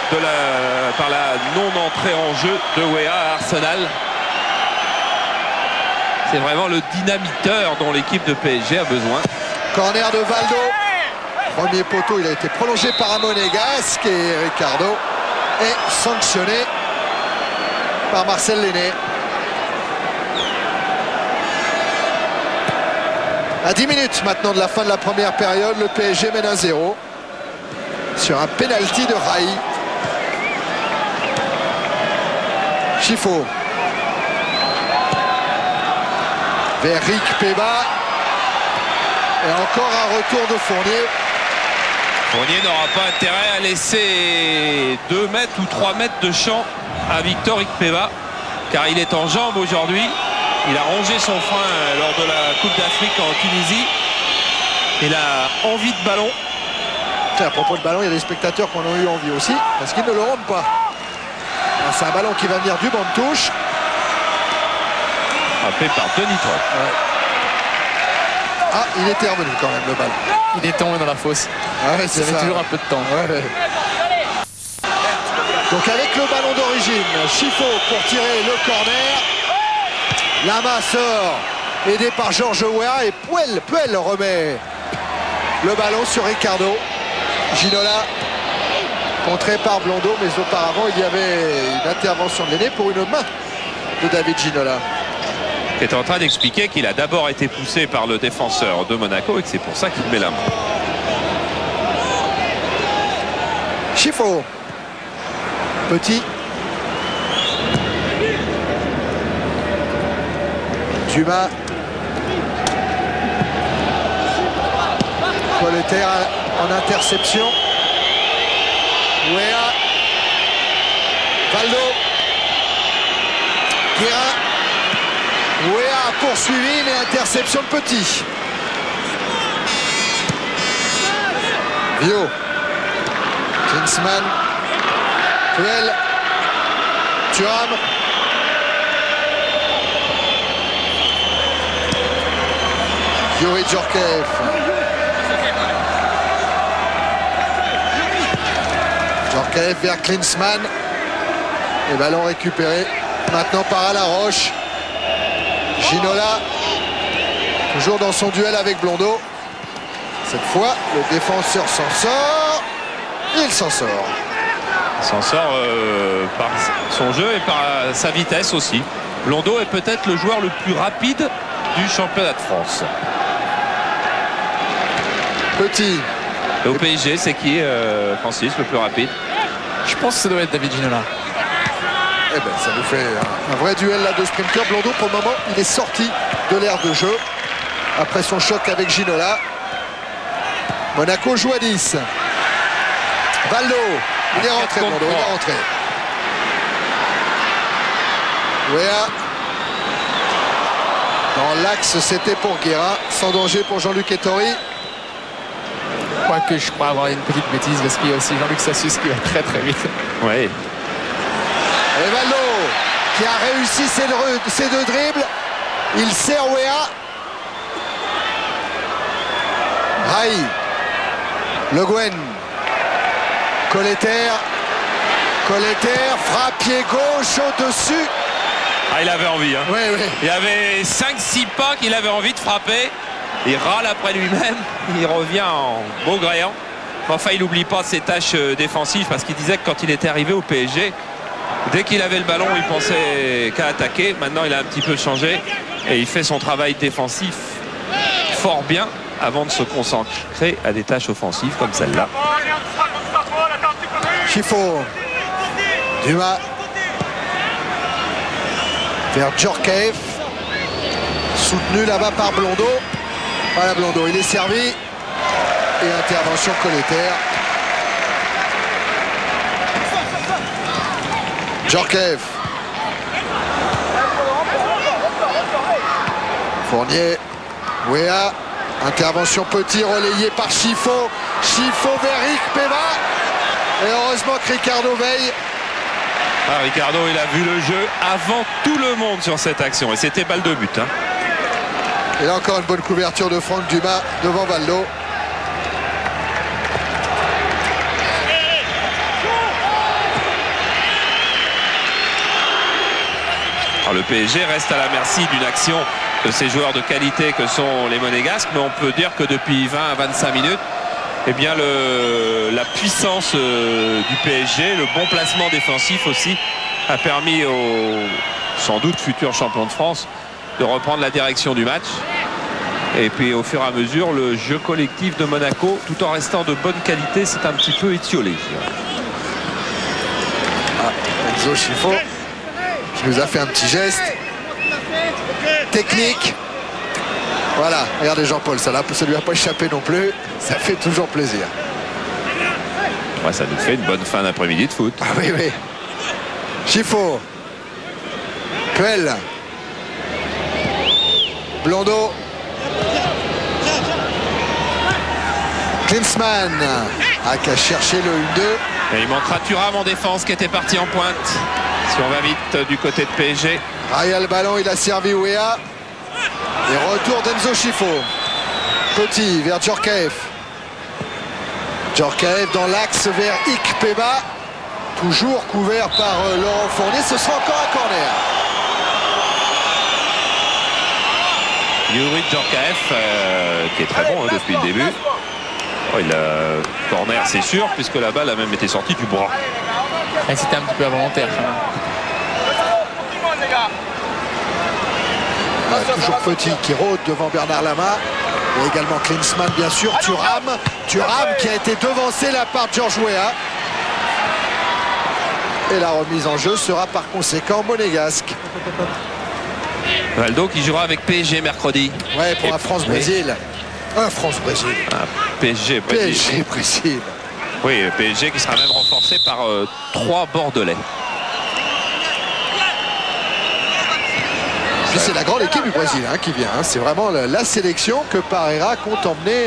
par la non-entrée en jeu de Weah à Arsenal. C'est vraiment le dynamiteur dont l'équipe de PSG a besoin. Corner de Valdo. Premier poteau, il a été prolongé par un monégasque et Ricardo est sanctionné par Marcel Lenné. À 10 minutes maintenant de la fin de la première période, le PSG mène 1-0 sur un penalty de Rai. Chifo. Vers Ikpeba. Et encore un retour de Fournier. Fournier n'aura pas intérêt à laisser 2 mètres ou 3 mètres de champ à Victor Ikpeba, car il est en jambes aujourd'hui. Il a rongé son frein lors de la Coupe d'Afrique en Tunisie. Il a envie de ballon. À propos de ballon, il y a des spectateurs qui en ont eu envie aussi, parce qu'ils ne le rendent pas. C'est un ballon qui va venir du banc de touche. Frappé par Denis Troc. Ouais. Ah, il était revenu quand même le ballon. Il est tombé dans la fosse. Ah ouais, il avait toujours un peu de temps. Ouais. Donc avec le ballon d'origine, Chifo pour tirer le corner. Lama sort, aidé par Georges Weah et Puel remet le ballon sur Ricardo. Ginola Contré par Blondeau, mais auparavant il y avait une intervention de l'aîné pour une main de David Ginola. Qui est en train d'expliquer qu'il a d'abord été poussé par le défenseur de Monaco et que c'est pour ça qu'il met la main. Chifo. Petit. Dumas. Colleter en interception. Ouéa. Valdo. Guérin. Ouéa a poursuivi, mais interception de Petit. Vio. Klinsmann. Puel. Thuram. Youri Djorkaeff. Djorkaeff vers Klinsmann. Et ballon récupéré maintenant par Alaroche. Ginola. Toujours dans son duel avec Blondeau. Cette fois, le défenseur s'en sort. Il s'en sort. Il s'en sort par son jeu et par sa vitesse aussi. Blondeau est peut-être le joueur le plus rapide du championnat de France. Petit. Et au PSG, c'est qui, Francis, le plus rapide? Je pense que ça doit être David Ginola. Eh ben, ça nous fait un vrai duel là de sprinter. Blondeau, pour le moment, il est sorti de l'ère de jeu après son choc avec Ginola. Monaco joue à 10. Valdo, il est rentré, Blondeau, il est rentré. Ouéa. Dans l'axe, c'était pour Guérin. Sans danger pour Jean-Luc Ettori. Quoique je crois avoir une petite bêtise parce qu'il y a aussi Jean-Luc Sassus qui va très très vite. Oui. Et Valdo qui a réussi ses deux dribbles. Il sert Ouéa. Rai. Le Guen. Colleter. Colleter. Frappe pied gauche au-dessus. Ah, il avait envie. Hein. Oui, oui. Il y avait 5-6 pas qu'il avait envie de frapper. Il râle après lui-même. Il revient en beau gréant. Enfin, il n'oublie pas ses tâches défensives parce qu'il disait que quand il était arrivé au PSG, dès qu'il avait le ballon, il pensait qu'à attaquer. Maintenant, il a un petit peu changé et il fait son travail défensif fort bien avant de se concentrer à des tâches offensives comme celle-là. Chifo. Dumas. Vers Djorkaeff. Soutenu là-bas par Blondeau. Voilà Blondeau, il est servi. Et intervention Colleter. Djorkaeff. Fournier. Ouéa. Intervention Petit relayé par Chifo. Chifo vers Rick Peva. Et heureusement que Ricardo veille. Ah, Ricardo, il a vu le jeu avant tout le monde sur cette action. Et c'était balle de but. Hein. Et là encore une bonne couverture de Franck Dumas devant Valdo. Alors, le PSG reste à la merci d'une action de ces joueurs de qualité que sont les Monégasques. Mais on peut dire que depuis 20 à 25 minutes, eh bien la puissance du PSG, le bon placement défensif aussi, a permis aux sans doute futurs champions de France de reprendre la direction du match. Et puis au fur et à mesure, le jeu collectif de Monaco, tout en restant de bonne qualité, c'est un petit peu étiolé. Ah, Enzo Chifo qui nous a fait un petit geste technique. Voilà, regardez Jean-Paul, ça lui a pas échappé non plus. Ça fait toujours plaisir. Ouais, ça nous fait une bonne fin d'après-midi de foot. Ah oui, oui. Chifo. Puel. Blondeau. Klinsmann qui a cherché le 1-2. Et il manquera Thuram en défense qui était parti en pointe. Si on va vite du côté de PSG. Raya le ballon, il a servi Ouéa. Et retour d'Enzo Chifo. Petit vers Djorkaeff. Djorkaeff dans l'axe vers Ikpeba. Toujours couvert par Laurent Fournier. Ce sera encore un corner. Youri Djorkaeff qui est très bon depuis le début. Oh, il a corner, c'est sûr, puisque la balle a même été sortie du bras. Et c'était un petit peu involontaire quand même. Toujours Petit qui rôde devant Bernard Lama. Et également Klinsmann, bien sûr. Thuram qui a été devancé là par Georges Weah. Et la remise en jeu sera par conséquent monégasque. Valdo qui jouera avec PSG mercredi. Ouais, pour un France-Brésil. Un France-Brésil. PSG-Brésil. PSG-Brésil. Oui, PSG qui sera même renforcé par 3 Bordelais. Puis c'est la grande équipe du Brésil qui vient. C'est vraiment la sélection que Parreira compte emmener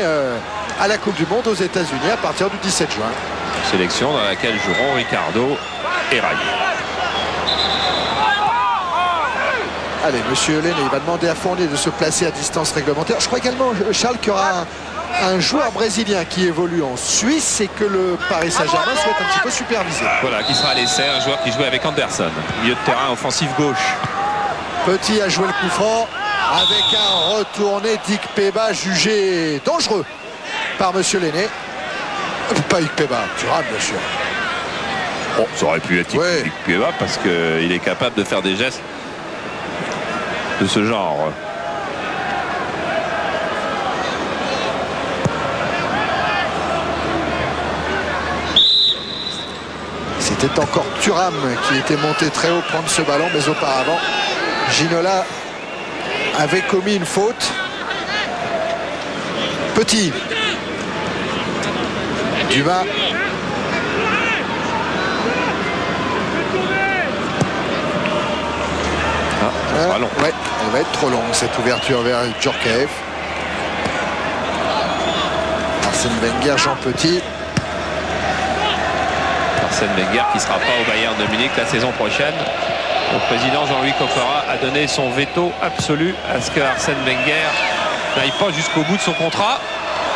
à la Coupe du Monde aux États-Unis à partir du 17 juin. Sélection dans laquelle joueront Ricardo et Rai. Allez, monsieur Lenné, il va demander à Fournier de se placer à distance réglementaire. Je crois également, Charles, qu'il y aura un joueur brésilien qui évolue en Suisse et que le Paris Saint-Germain souhaite un petit peu superviser. Voilà, qui sera à l'essai, un joueur qui jouait avec Anderson. Milieu de terrain offensif gauche. Petit a joué le coup franc avec un retourné d'Ikpeba jugé dangereux par monsieur Lenné. Pas Ikpeba, Thuram bien sûr. Bon, ça aurait pu être Ikpeba parce qu'il est capable de faire des gestes de ce genre. C'était encore Thuram qui était monté très haut prendre ce ballon, mais auparavant Ginola avait commis une faute. Petit. Dumas. Long. Ouais, elle va être trop longue cette ouverture vers Djorkaeff. Arsène Wenger, Jean Petit. Arsène Wenger qui ne sera pas au Bayern de Munich la saison prochaine. Le président Jean-Louis Copera a donné son veto absolu à ce que Arsène Wenger n'aille pas jusqu'au bout de son contrat.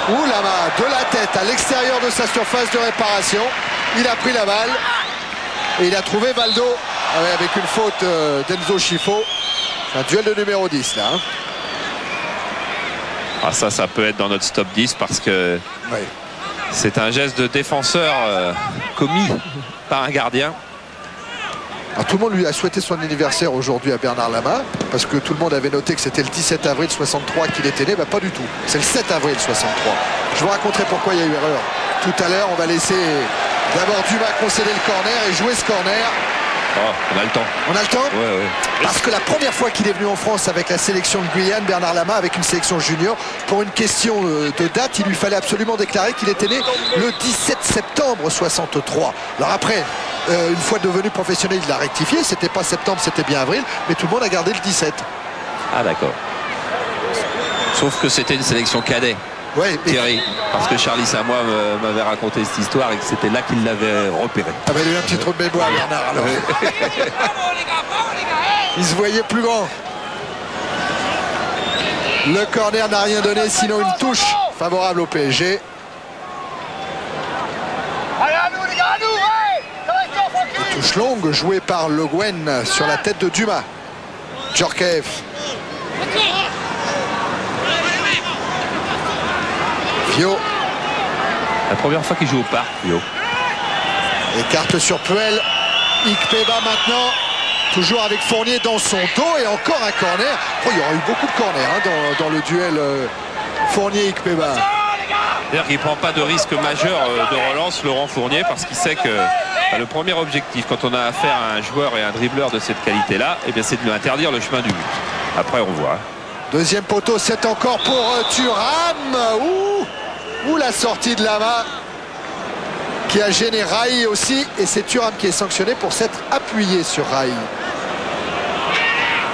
Ouh la main de la tête à l'extérieur de sa surface de réparation. Il a pris la balle et il a trouvé Valdo avec une faute d'Enzo Schifo. C'est un duel de numéro 10 là. Ah, ça peut être dans notre top 10 parce que c'est un geste de défenseur commis par un gardien. Alors, tout le monde lui a souhaité son anniversaire aujourd'hui à Bernard Lama parce que tout le monde avait noté que c'était le 17 avril 63 qu'il était né. Bah, pas du tout, c'est le 7 avril 63. Je vous raconterai pourquoi il y a eu erreur tout à l'heure. On va laisser d'abord Dumas concéder le corner et jouer ce corner. Oh, on a le temps. On a le temps ? Ouais. Parce que la première fois qu'il est venu en France avec la sélection de Guyane, Bernard Lama, avec une sélection junior, pour une question de date, il lui fallait absolument déclarer qu'il était né le 17 septembre 63. Alors après, une fois devenu professionnel, il l'a rectifié. C'était pas septembre, c'était bien avril. Mais tout le monde a gardé le 17. Ah d'accord. Sauf que c'était une sélection cadet. Ouais, Thierry, parce que Charlie Samoa m'avait raconté cette histoire et que c'était là qu'il l'avait repéré. Ah ben, il a eu un petit trou de mémoire, Bernard, alors. Il se voyait plus grand. Le corner n'a rien donné, sinon une touche favorable au PSG. Une touche longue jouée par Le Guen sur la tête de Dumas. Djorkaeff. Fio. La première fois qu'il joue au parc, Fio. Écarte sur Puel. Ikpeba maintenant. Toujours avec Fournier dans son dos et encore un corner. Oh, il y aura eu beaucoup de corners dans le duel Fournier-Ikpeba. C'est-à-dire qu'il ne prend pas de risque majeur de relance, Laurent Fournier, parce qu'il sait que le premier objectif quand on a affaire à un joueur et un dribbleur de cette qualité-là, eh bien, c'est de lui interdire le chemin du but. Après, on voit. Deuxième poteau, c'est encore pour Thuram. Ouh, la sortie de Lama qui a gêné Rai aussi. Et c'est Thuram qui est sanctionné pour s'être appuyé sur Rai.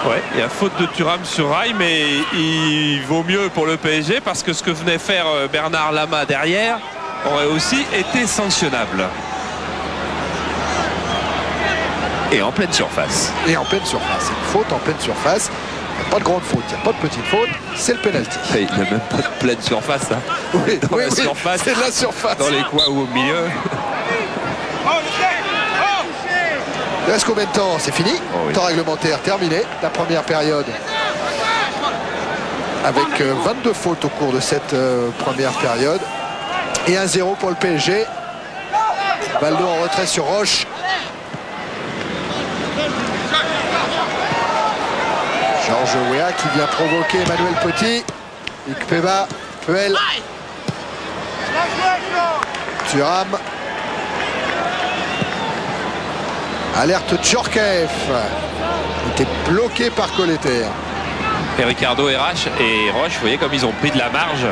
Ouais, il y a faute de Thuram sur Rai, mais il vaut mieux pour le PSG parce que ce que venait faire Bernard Lama derrière aurait aussi été sanctionnable. Et en pleine surface. Et en pleine surface. C'est une faute en pleine surface. Il n'y a pas de grande faute, il n'y a pas de petite faute. C'est le pénalty. Il n'y a même pas de pleine surface. Hein. Oui, dans la surface. C'est de la surface. Dans les coins ou au milieu. Il reste combien de temps? C'est fini. Temps réglementaire terminé. La première période. Avec 22 fautes au cours de cette première période. Et 1-0 pour le PSG. Baldo en retrait sur Roche. Georges Weah qui vient provoquer Emmanuel Petit. Ikpeba, Puel. Thuram. Alerte Djorkaeff. Il était bloqué par Colleter. Et Ricardo et Roche, vous voyez comme ils ont pris de la marge.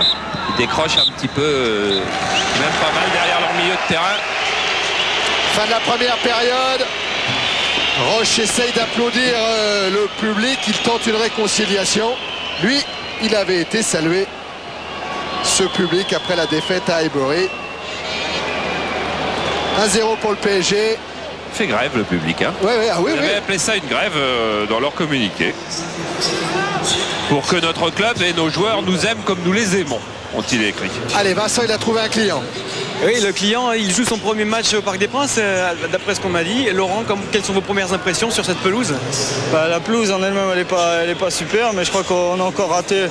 Ils décrochent un petit peu, même pas mal derrière leur milieu de terrain. Fin de la première période. Roche essaye d'applaudir le public. Il tente une réconciliation. Lui, il avait été salué, ce public, après la défaite à Highbury. 1-0 pour le PSG. Fait grève le public. Hein. Ouais, ah oui, Ils avaient appelé ça une grève dans leur communiqué. Pour que notre club et nos joueurs nous aiment comme nous les aimons, ont-ils écrit. Allez, Vincent, il a trouvé un client. Oui, le client, il joue son premier match au Parc des Princes, d'après ce qu'on m'a dit. Et Laurent, quelles sont vos premières impressions sur cette pelouse? La pelouse en elle-même, elle est pas super, mais je crois qu'on a encore raté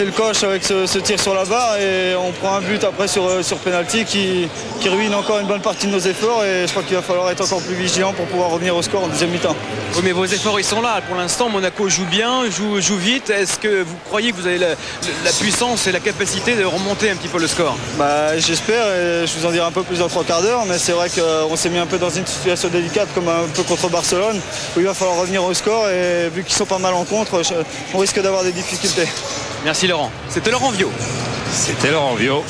le coche avec ce tir sur la barre, et on prend un but après sur penalty qui ruine encore une bonne partie de nos efforts, et je crois qu'il va falloir être encore plus vigilant pour pouvoir revenir au score en deuxième mi-temps. Oui, mais vos efforts, ils sont là. Pour l'instant, Monaco joue bien, joue vite. Est-ce que vous croyez que vous avez la puissance et la capacité de remonter un petit peu le score? J'espère, et je vous en dirai un peu plus dans 3 quarts d'heure, mais c'est vrai qu'on s'est mis un peu dans une situation délicate, comme un peu contre Barcelone, où il va falloir revenir au score, et vu qu'ils sont pas mal en contre, on risque d'avoir des difficultés. Merci Laurent. C'était Laurent Viot. C'était Laurent Viot,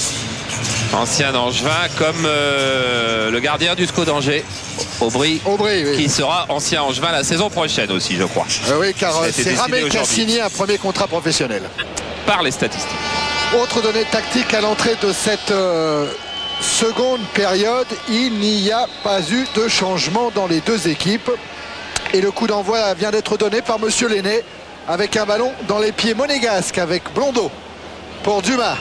ancien Angevin, comme le gardien du SCO d'Angers, Aubry, oui. qui sera ancien Angevin la saison prochaine aussi, je crois. Oui, car c'est Ramel qui a signé un premier contrat professionnel. Par les statistiques. Autre donnée tactique à l'entrée de cette seconde période, il n'y a pas eu de changement dans les deux équipes. Et le coup d'envoi vient d'être donné par Monsieur Lenné, avec un ballon dans les pieds monégasques, avec Blondeau pour Dumas.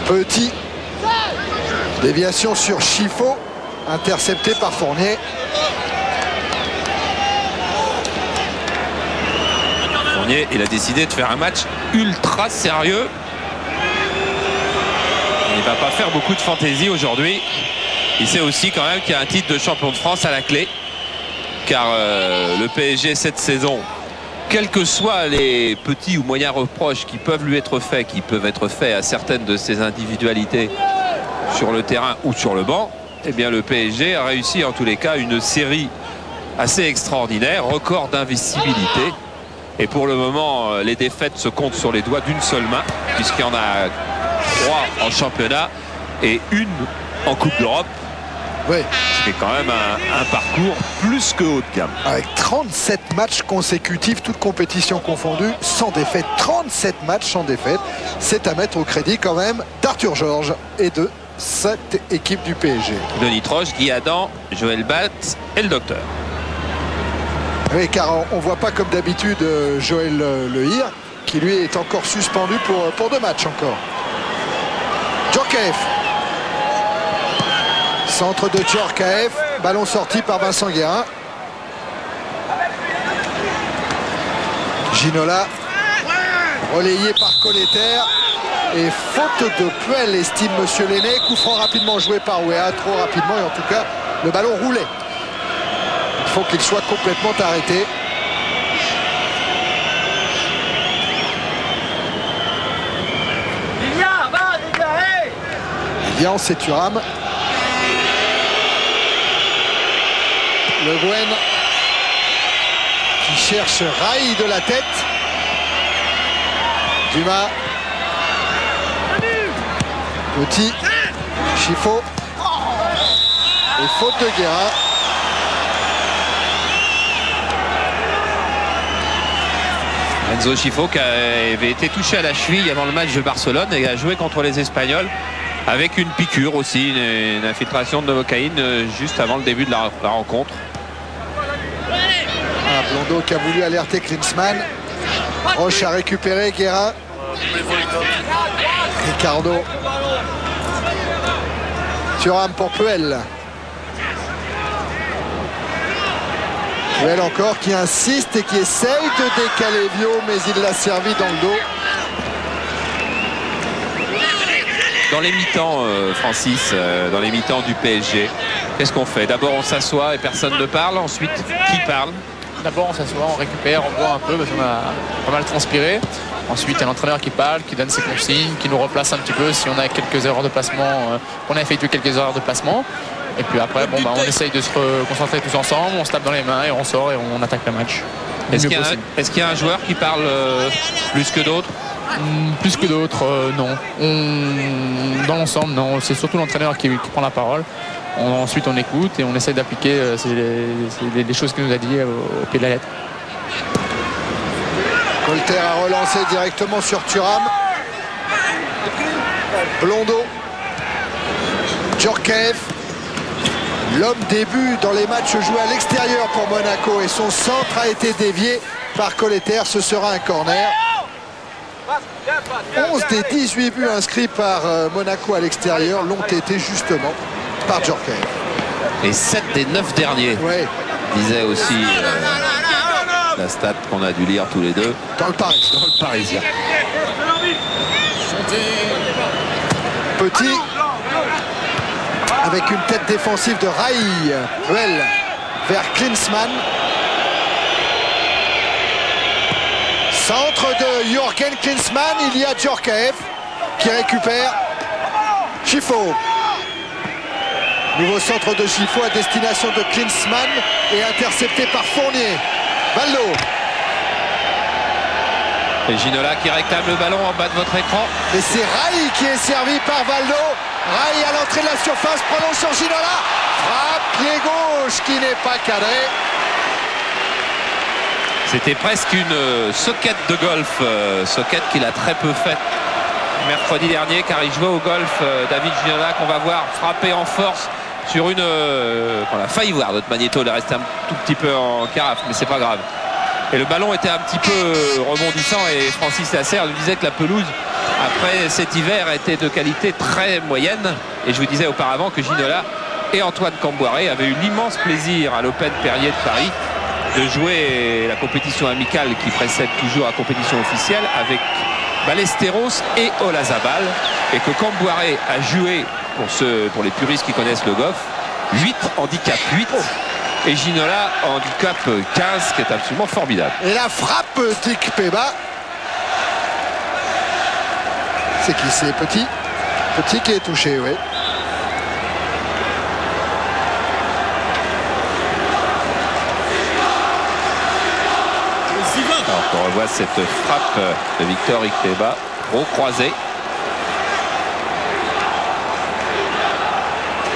Petit. Déviation sur Chifo, intercepté par Fournier. Fournier, il a décidé de faire un match ultra sérieux. Il ne va pas faire beaucoup de fantaisie aujourd'hui. Il sait aussi quand même qu'il y a un titre de champion de France à la clé. Car le PSG cette saison, quels que soient les petits ou moyens reproches qui peuvent lui être faits, qui peuvent être faits à certaines de ses individualités sur le terrain ou sur le banc, eh bien le PSG a réussi en tous les cas une série assez extraordinaire, record d'invisibilité. Et pour le moment, les défaites se comptent sur les doigts d'une seule main, puisqu'il y en a 3 en championnat et 1 en Coupe d'Europe. Oui. C'est quand même un parcours plus que haut de gamme. Avec 37 matchs consécutifs, toutes compétitions confondues, sans défaite. 37 matchs sans défaite. C'est à mettre au crédit quand même d'Arthur Georges et de cette équipe du PSG. Denis Troche, Guy Adam, Joël Bat et le docteur. Oui, car on ne voit pas comme d'habitude Joël Lehir, qui lui est encore suspendu pour 2 matchs encore. Djorkaeff. Centre de Djorkaeff, ballon sorti par Vincent Guérin. Ginola, relayé par Colleter. Et faute de Puel, estime Monsieur Lenné. Coup franc rapidement joué par Weah, trop rapidement, et en tout cas, le ballon roulait. Il faut qu'il soit complètement arrêté. Lilian, c'est Thuram. Le Gwen qui cherche Raï de la tête. Dumas. Petit. Chifo. Et faute de Guérin. Enzo Chifo qui avait été touché à la cheville avant le match de Barcelone et a joué contre les Espagnols avec une piqûre aussi, une infiltration de novocaïne juste avant le début de la rencontre. Blondeau qui a voulu alerter Klinsmann. Roche a récupéré Guérin. Ricardo. Thuram pour Puel. Puel encore qui insiste et qui essaye de décaler Viot, mais il l'a servi dans le dos. Dans les mi-temps, Francis, dans les mi-temps du PSG, qu'est-ce qu'on fait? D'abord on s'assoit et personne ne parle, ensuite qui parle? D'abord on s'assoit, on récupère, on boit un peu parce qu'on a pas mal transpiré. Ensuite il y a l'entraîneur qui parle, qui donne ses consignes, qui nous replace un petit peu si on a quelques erreurs de placement, on a effectué quelques erreurs de placement. Et puis après on essaye de se concentrer tous ensemble, on se tape dans les mains et on sort et on attaque le match. Est-ce qu'il y a un joueur qui parle plus que d'autres? Plus que d'autres, non. Dans l'ensemble, non. C'est surtout l'entraîneur qui prend la parole. Ensuite, on écoute et on essaie d'appliquer les choses qu'il nous a dit au pied de la lettre. Colter a relancé directement sur Thuram. Blondeau. Djorkaeff. L'homme des buts dans les matchs joués à l'extérieur pour Monaco. Et son centre a été dévié par Colter. Ce sera un corner. 11 des 18 buts inscrits par Monaco à l'extérieur l'ont été justement par Djorkaeff. Et 7 des 9 derniers, ouais. Disait aussi la stat qu'on a dû lire tous les deux. Dans le Parisien. Petit, avec une tête défensive de Raï, Ruel vers Klinsmann. Centre de Jürgen Klinsmann, il y a Djorkaeff qui récupère Chifo. Nouveau centre de Chifo à destination de Klinsmann et intercepté par Fournier. Valdo. Et Ginola qui réclame le ballon en bas de votre écran. Et c'est Raï qui est servi par Valdo. Raï à l'entrée de la surface, prolonge sur Ginola. Frappe pied gauche qui n'est pas cadré. C'était presque une soquette de golf, soquette qu'il a très peu faite mercredi dernier car il jouait au golf. David Ginola qu'on va voir frapper en force sur une qu'on a failli voir. Notre Magnéto il est resté un tout petit peu en carafe, mais c'est pas grave. Et le ballon était un petit peu rebondissant et Francis Lasserre lui disait que la pelouse après cet hiver était de qualité très moyenne. Et je vous disais auparavant que Ginola et Antoine Camboiré avaient eu l'immense plaisir à l'Open Perrier de Paris de jouer la compétition amicale qui précède toujours la compétition officielle avec Ballesteros et Olazabal, et que Camboiré a joué, pour les puristes qui connaissent le golf, 8 handicap 8 et Ginola handicap 15, qui est absolument formidable. Et la frappe d'Ikpeba. C'est qui? C'est Petit. Petit qui est touché, oui. Alors qu'on revoit cette frappe de Victor Ikpeba, au croisé.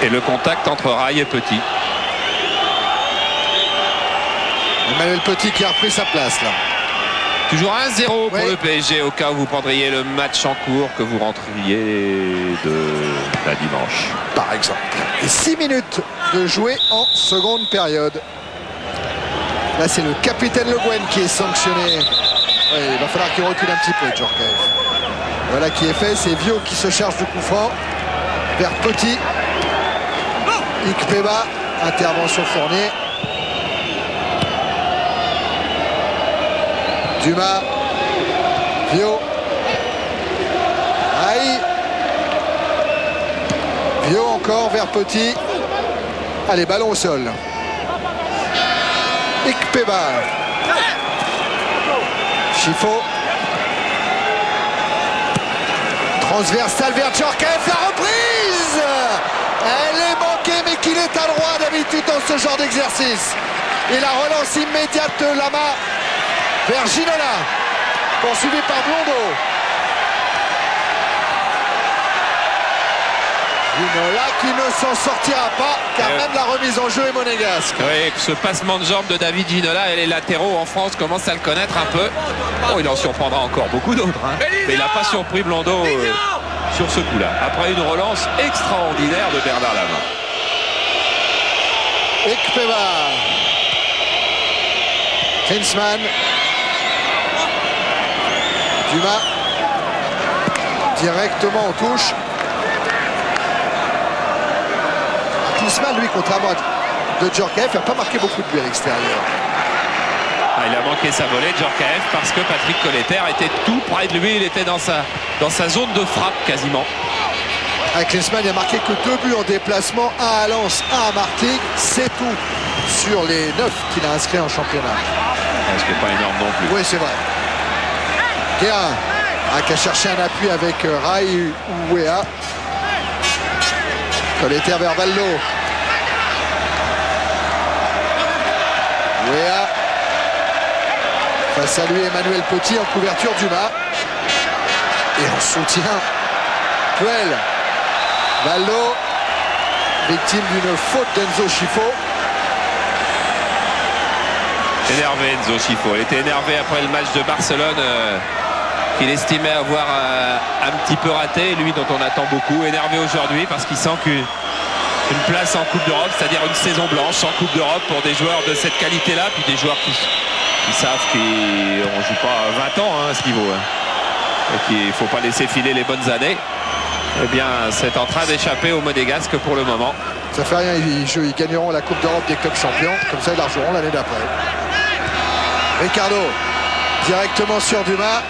Et le contact entre Raï et Petit. Emmanuel Petit qui a repris sa place là. Toujours 1-0 pour oui. le PSG au cas où vous prendriez le match en cours, que vous rentriez de la dimanche. Par exemple. Et 6 minutes de jouer en seconde période. Là c'est le capitaine Le Guen qui est sanctionné. Oui, il va falloir qu'il recule un petit peu, Djorkaeff. Voilà qui est fait, c'est Vio qui se charge du coup franc. Vers Petit. Ikpeba, intervention Fournier. Dumas. Vio. Aïe. Vio encore vers Petit. Allez, ballon au sol. Ikpeba. Chifo. Transversal vers Djorkaeff. La reprise. Elle est manquée, mais qu'il est à droit d'habitude dans ce genre d'exercice. Et la relance immédiate de Lama vers Ginola, poursuivi par Blondeau. Ginola qui ne s'en sortira pas, car même la remise en jeu est monégasque. Oui, ce passement de jambe de David Ginola et les latéraux en France commencent à le connaître un peu. Oh, il en surprendra encore beaucoup d'autres. Hein. Mais il n'a pas surpris Blondeau sur ce coup-là. Après une relance extraordinaire de Bernard Lama. Ikpeba. Klinsmann. Dumas. Directement en touche. Klinsmann, lui, contrairement à de Djorkaeff, n'a pas marqué beaucoup de buts à l'extérieur. Ah, il a manqué sa volée, Djorkaeff, parce que Patrick Colter était tout près de lui. Il était dans sa zone de frappe quasiment. Klinsmann a marqué que 2 buts en déplacement, 1 à Lens, 1 à Martigues, c'est tout sur les 9 qu'il a inscrits en championnat. Ce qui n'est pas énorme non plus. Oui, c'est vrai. Guérin qui a cherché un appui avec Rai Ouéa. Colleter vers Valdo. Ouéa. Face à lui, Emmanuel Petit en couverture Dumas. Et en soutien, Puel. Valdo, victime d'une faute d'Enzo Schifo. Énervé Enzo Schifo. Il était énervé après le match de Barcelone qu'il estimait avoir un petit peu raté. Lui dont on attend beaucoup. Énervé aujourd'hui parce qu'il sent qu'une place en Coupe d'Europe, c'est-à-dire une saison blanche en Coupe d'Europe pour des joueurs de cette qualité-là, puis des joueurs qui savent qu'on ne joue pas 20 ans à ce niveau. Et qu'il ne faut pas laisser filer les bonnes années. Eh bien, c'est en train d'échapper aux Monégasques pour le moment. Ça fait rien, ils gagneront la Coupe d'Europe des clubs champions. Comme ça, ils la rejoueront l'année d'après. Ricardo, directement sur Dumas.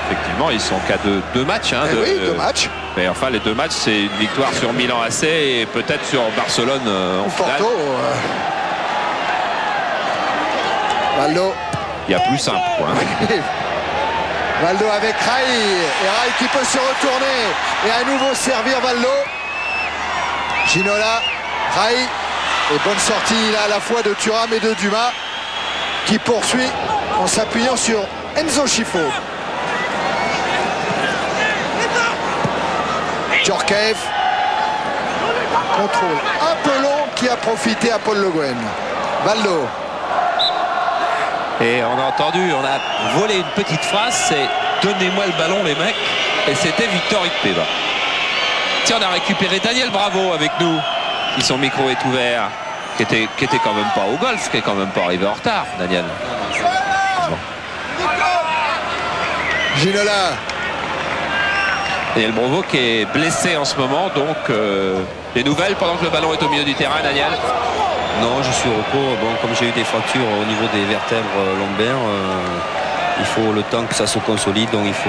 Effectivement, ils sont qu'à deux matchs. Oui, 2 matchs. Mais enfin, les 2 matchs, c'est une victoire sur Milan AC et peut-être sur Barcelone en finale. Porto. Valdo. Il y a plus simple, quoi. Valdo avec Rai. Et Rai qui peut se retourner et à nouveau servir Valdo. Ginola, Rai. Et bonne sortie là à la fois de Thuram et de Dumas qui poursuit en s'appuyant sur Enzo Schifo. Djorkaeff. Contrôle un peu long qui a profité à Paul Le Guen. Valdo. Et on a entendu, on a volé une petite phrase, c'est « Donnez-moi le ballon les mecs ». Et c'était Victor Ikpeba. Tiens, on a récupéré Daniel Bravo avec nous, qui son micro est ouvert, qui était quand même pas au golf, qui est quand même pas arrivé en retard, Daniel. Bon. Ginola. Daniel Bravo qui est blessé en ce moment, donc des nouvelles pendant que le ballon est au milieu du terrain, Daniel? Non, je suis au repos. Bon, comme j'ai eu des fractures au niveau des vertèbres lombaires, il faut le temps que ça se consolide. Donc il faut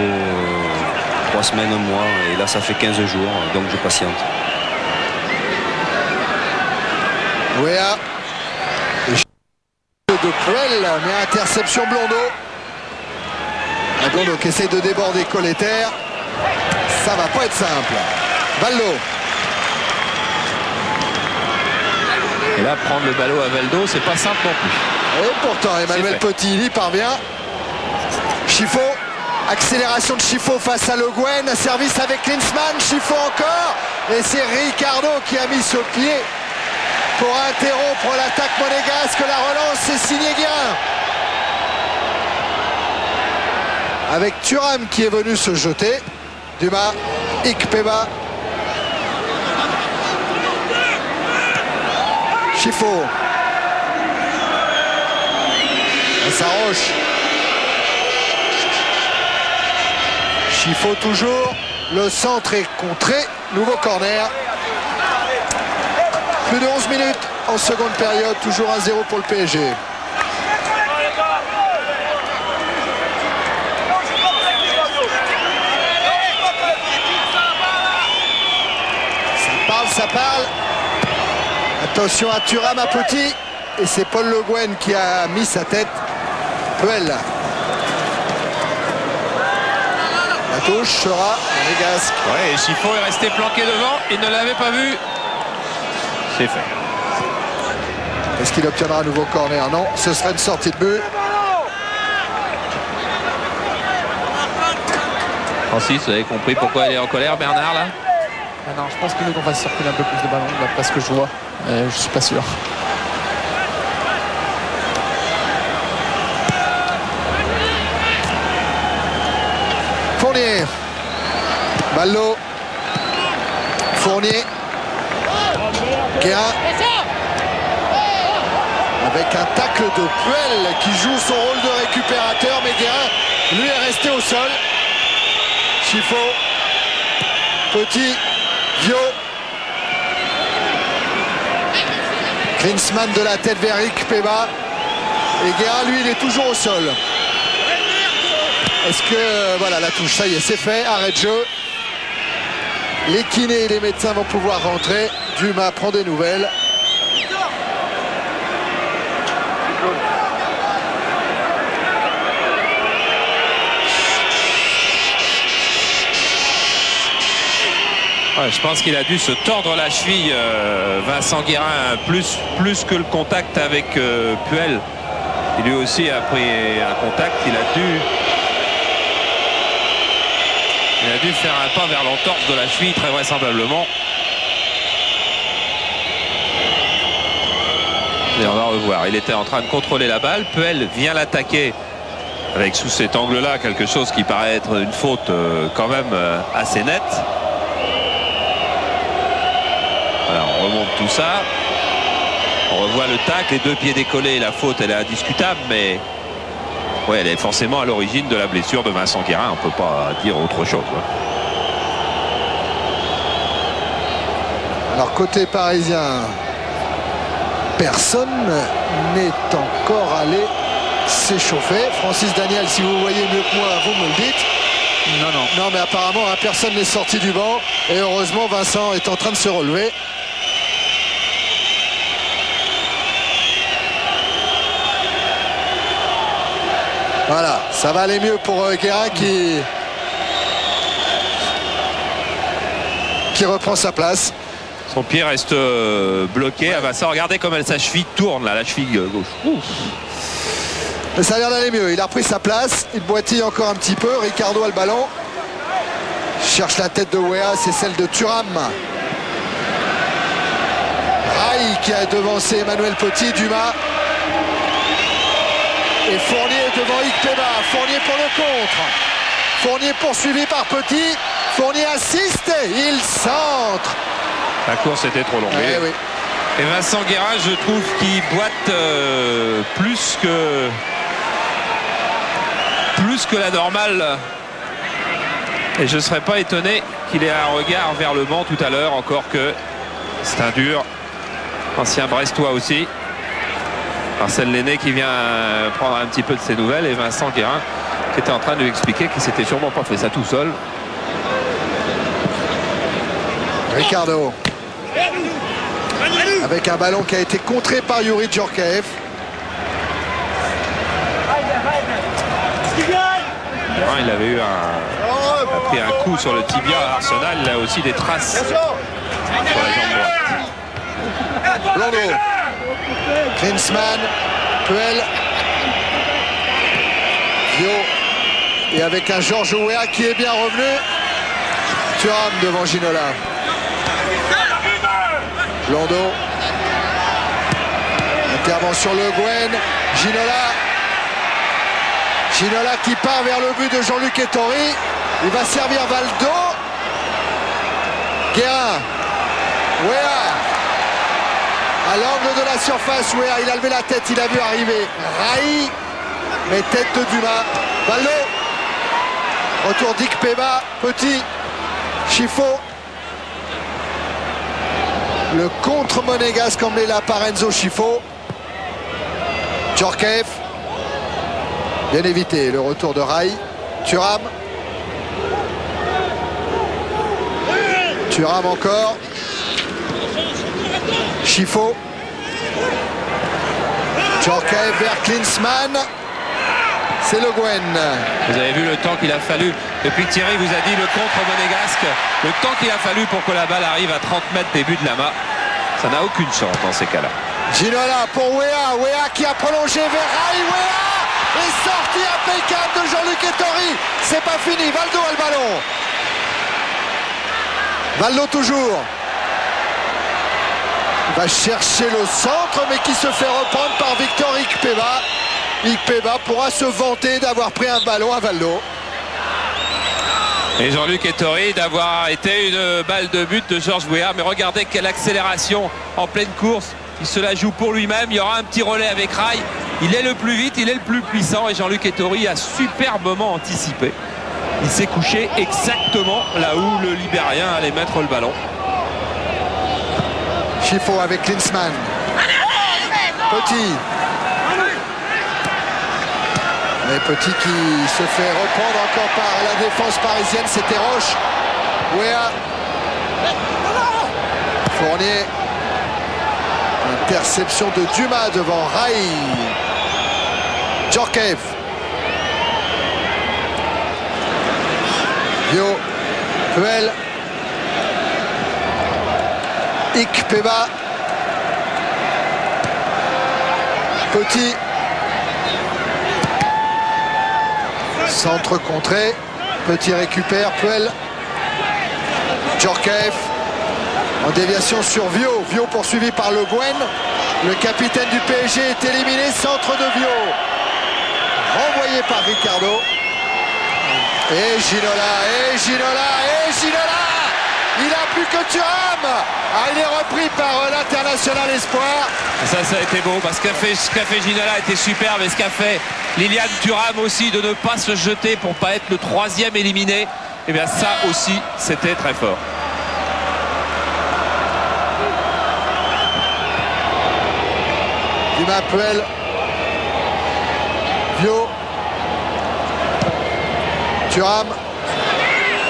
3 semaines, 1 mois. Et là, ça fait 15 jours. Donc je patiente. Ouéa. De Puel, mais interception Blondeau. Blondeau qui essaye de déborder Colleter. Ça va pas être simple. Valdo. Et là, prendre le ballon à Valdo, c'est pas simple non plus. Et pourtant, Emmanuel Petit, il y parvient. Schifo, accélération de Schifo face à Le Guen. Service avec Klinsmann, Schifo encore. Et c'est Ricardo qui a mis ce pied pour interrompre l'attaque monégasque. La relance, c'est signé Guérin. Avec Thuram qui est venu se jeter. Dumas, Ikpeba. Schifo. Saroche. Schifo toujours. Le centre est contré. Nouveau corner. Plus de 11 minutes en seconde période. Toujours 1-0 pour le PSG. Ça parle. Attention à Thuram, à Petit. Et c'est Paul Le Guen qui a mis sa tête. Puel. La touche sera monégasque. Ouais, et Schifo est resté planqué devant. Il ne l'avait pas vu. C'est fait. Est-ce qu'il obtiendra un nouveau corner? Non, ce sera une sortie de but. Francis, vous avez compris pourquoi il est en colère, Bernard, là? Ah non, je pense qu'il veut qu'on fasse circuler un peu plus de ballons, d'après ce que je vois. Je suis pas sûr. Fournier. Valdo. Fournier. Guérin. Avec un tacle de Puel qui joue son rôle de récupérateur, mais Guérin, lui, est resté au sol. Schifo. Petit. Vio. Klinsmann de la tête vers Ikpeba. Et Guérin, lui, il est toujours au sol. Est-ce que... voilà, la touche, ça y est, c'est fait. Arrêt de jeu. Les kinés et les médecins vont pouvoir rentrer. Dumas prend des nouvelles. Ouais, je pense qu'il a dû se tordre la cheville, Vincent Guérin, plus que le contact avec Puel. Il lui aussi a pris un contact. Il a dû faire un pas vers l'entorse de la cheville, très vraisemblablement. Et on va revoir. Il était en train de contrôler la balle. Puel vient l'attaquer avec, sous cet angle-là, quelque chose qui paraît être une faute quand même assez nette. Voilà, on remonte tout ça. On revoit le tacle, les deux pieds décollés. La faute, elle est indiscutable, mais ouais, elle est forcément à l'origine de la blessure de Vincent Guérin. On ne peut pas dire autre chose. Alors, côté parisien, personne n'est encore allé s'échauffer. Francis Daniel, si vous voyez mieux que moi, vous me le dites. Non, mais apparemment, personne n'est sorti du banc. Et heureusement, Vincent est en train de se relever. Voilà, ça va aller mieux pour Guérin qui reprend sa place. Son pied reste bloqué. Ah bah ça, regardez comme sa cheville tourne là, la cheville gauche. Ouf. Mais ça a l'air d'aller mieux. Il a repris sa place. Il boitille encore un petit peu. Ricardo a le ballon. Cherche la tête de Weah, c'est celle de Thuram. Rai qui a devancé Emmanuel Petit, Dumas. Et Fournier devant Ikpeba. Fournier pour le contre. Fournier poursuivi par Petit. Fournier assiste. Il centre. La course était trop longue. Oui. Et Vincent Guérin, je trouve qu'il boite plus que la normale. Et je ne serais pas étonné qu'il ait un regard vers le banc tout à l'heure, encore que c'est un dur. Ancien Brestois aussi. Marcel Lenné qui vient prendre un petit peu de ses nouvelles, et Vincent Guérin qui était en train de lui expliquer qu'il s'était sûrement pas fait ça tout seul. Ricardo avec un ballon qui a été contré par Youri Djorkaeff. Il avait a pris un coup sur le tibia à Arsenal. Il a aussi des traces sur la jambe droite. Blondeau, Klinsmann, Puel, Vio, et avec un Georges Weah qui est bien revenu. Thuram devant Ginola. Blondeau. Intervention Le Guen. Ginola qui part vers le but de Jean-Luc Ettori. Il va servir Valdo. Guérin. Weah. À l'angle de la surface, Weah, il a levé la tête, il a vu arriver Rai. Mais tête de Dumas. Valdo. Retour d'Ikpeba. Petit. Chifo. Le contre monégasque emmené là par Enzo Chifo. Djorkaeff. Bien évité. Le retour de Rai. Thuram. Thuram encore. Chifo. Djorkaeff vers Klinsmann. C'est Le Guen. Vous avez vu le temps qu'il a fallu. Depuis que Thierry vous a dit le contre monégasque, le temps qu'il a fallu pour que la balle arrive à 30 mètres des buts de Lama. Ça n'a aucune chance dans ces cas-là. Ginola pour Weah. Weah qui a prolongé vers Rai. Weah est sorti impeccable de Jean-Luc Ettori. C'est pas fini. Valdo a le ballon. Valdo toujours. Il va chercher le centre, mais qui se fait reprendre par Victor Ikpeba. Ikpeba pourra se vanter d'avoir pris un ballon à Valdo. Et Jean-Luc Ettori d'avoir été une balle de but de Georges Weah. Mais regardez quelle accélération en pleine course. Il se la joue pour lui-même. Il y aura un petit relais avec Rai. Il est le plus vite, il est le plus puissant. Et Jean-Luc Ettori a superbement anticipé. Il s'est couché exactement là où le Libérien allait mettre le ballon. Chifo avec Klinsmann. Petit. Et Petit qui se fait reprendre encore par la défense parisienne. C'était Roche. Weah. Fournier. Interception de Dumas devant Rai. Djorkaeff. Vio. Puel. Ikpeba. Petit. Centre contré. Petit récupère. Puel. Djorkaeff. En déviation sur Vio. Vio poursuivi par Le Guen. Le capitaine du PSG est éliminé. Centre de Vio. Renvoyé par Ricardo. Et Ginola. Et Ginola. Et Ginola. Il n'a plus que Thuram. Il est repris par l'international espoir. Ça a été beau parce que ce qu'a fait Ginola était superbe, et ce qu'a fait Lilian Thuram aussi, de ne pas se jeter pour pas être le 3e éliminé, et bien ça aussi c'était très fort. Dumas, Puel. Vio. Thuram.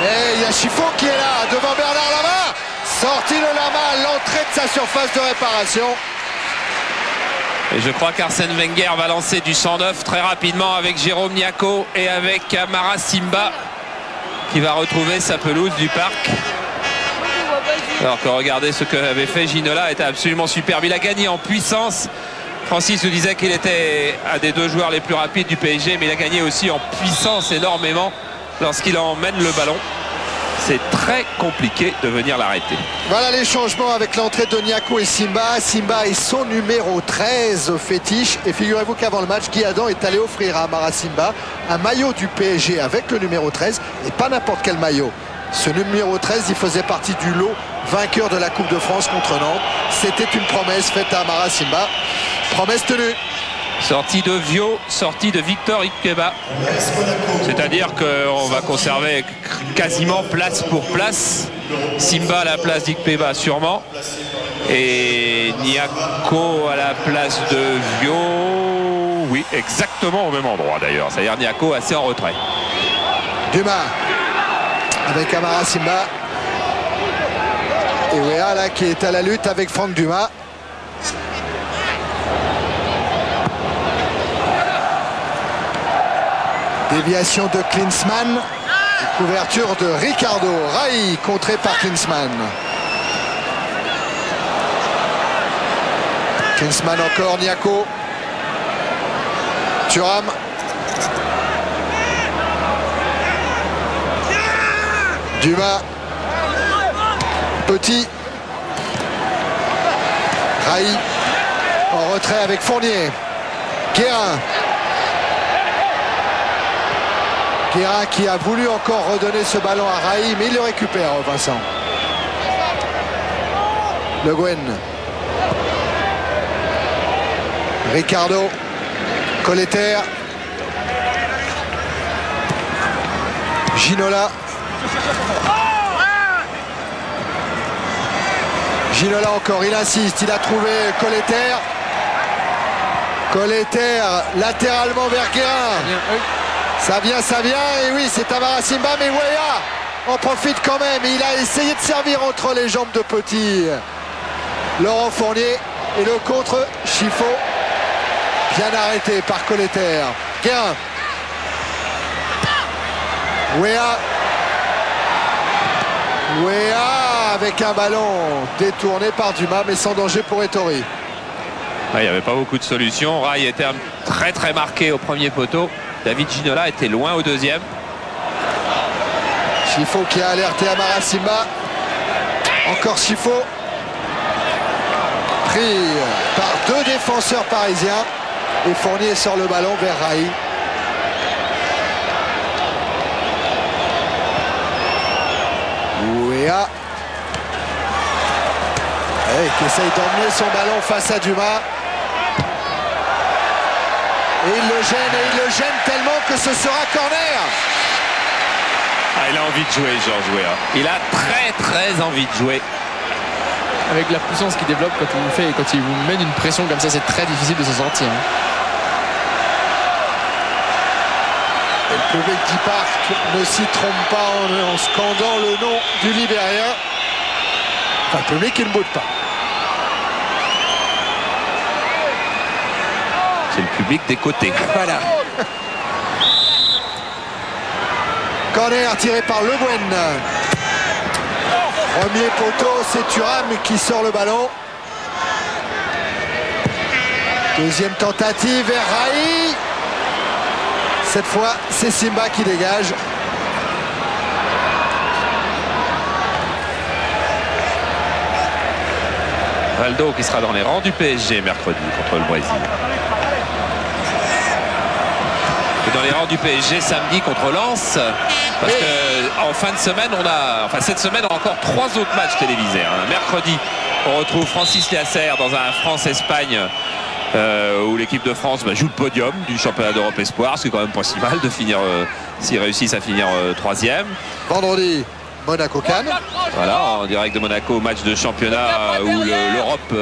Et il y a Chiffon qui est là, devant Bernard Lama. Sorti de Lama à l'entrée de sa surface de réparation. Et je crois qu'Arsène Wenger va lancer du 109 très rapidement avec Jérôme Niako et avec Amara Simba qui va retrouver sa pelouse du parc. Alors que regardez ce qu'avait fait Ginola, était absolument superbe. Il a gagné en puissance. Francis nous disait qu'il était un des 2 joueurs les plus rapides du PSG, mais il a gagné aussi en puissance énormément lorsqu'il emmène le ballon. C'est très compliqué de venir l'arrêter. Voilà les changements avec l'entrée de Niako et Simba. Simba est son numéro 13 fétiche. Et figurez-vous qu'avant le match, Guy Adam est allé offrir à Amara Simba un maillot du PSG avec le numéro 13. Et pas n'importe quel maillot. Ce numéro 13, il faisait partie du lot vainqueur de la Coupe de France contre Nantes. C'était une promesse faite à Amara Simba. Promesse tenue. Sortie de Vio, sortie de Victor Ikpeba. C'est-à-dire qu'on va conserver quasiment place pour place. Simba à la place d'Ikpeba sûrement. Et Niako à la place de Vio. Oui, exactement au même endroit d'ailleurs. C'est-à-dire Niako assez en retrait. Dumas avec Amara Simba. Et Wea là qui est à la lutte avec Franck Dumas. Déviation de Klinsmann. Couverture de Ricardo. Rai contré par Klinsmann. Klinsmann encore. Niako. Thuram. Dumas. Petit. Rai. En retrait avec Fournier. Guérin. Guérin qui a voulu encore redonner ce ballon à Rai, mais il le récupère, Vincent. Le Guen. Ricardo. Colleter. Ginola. Ginola encore, il insiste, il a trouvé Colleter. Colleter latéralement vers Guérin. Ça vient, et oui, c'est Amara Simba, mais Wea en profite quand même. Il a essayé de servir entre les jambes de Petit. Laurent Fournier et le contre Chiffon. Bien arrêté par Colleter. Guérin. Wea avec un ballon détourné par Dumas, mais sans danger pour Ettori. Il n'y avait pas beaucoup de solutions. Rai était très très marqué au premier poteau. David Ginola était loin au deuxième. Chiffon qui a alerté Amara Simba. Encore Chiffon. Pris par 2 défenseurs parisiens. Et Fournier sort le ballon vers Rai. Wea. Qui essaye d'emmener son ballon face à Dumas. Et il le gêne tellement que ce sera corner. Il a envie de jouer, Georges Weah. Il a très envie de jouer. Avec la puissance qu'il développe quand il vous fait et quand il vous mène une pression comme ça, c'est très difficile de s'en sortir. Et le public du parc ne s'y trompe pas en scandant le nom du Libérien. Enfin, le public qui ne boude pas. C'est le public des côtés. Voilà. Corner tiré par Le Guen. Premier poteau, c'est Thuram qui sort le ballon. Deuxième tentative vers Rai. Cette fois, c'est Simba qui dégage. Valdo qui sera dans les rangs du PSG mercredi contre le Brésil. Et dans les rangs du PSG samedi contre Lens. Parce que en fin de semaine, cette semaine, on a encore 3 autres matchs télévisés. Mercredi, on retrouve Francis Liasser dans un France-Espagne où l'équipe de France joue le podium du championnat d'Europe Espoir. C'est quand même pas si mal de finir, s'ils réussissent à finir 3e. Vendredi, Monaco-Cannes. Voilà, en direct de Monaco, match de championnat où l'Europe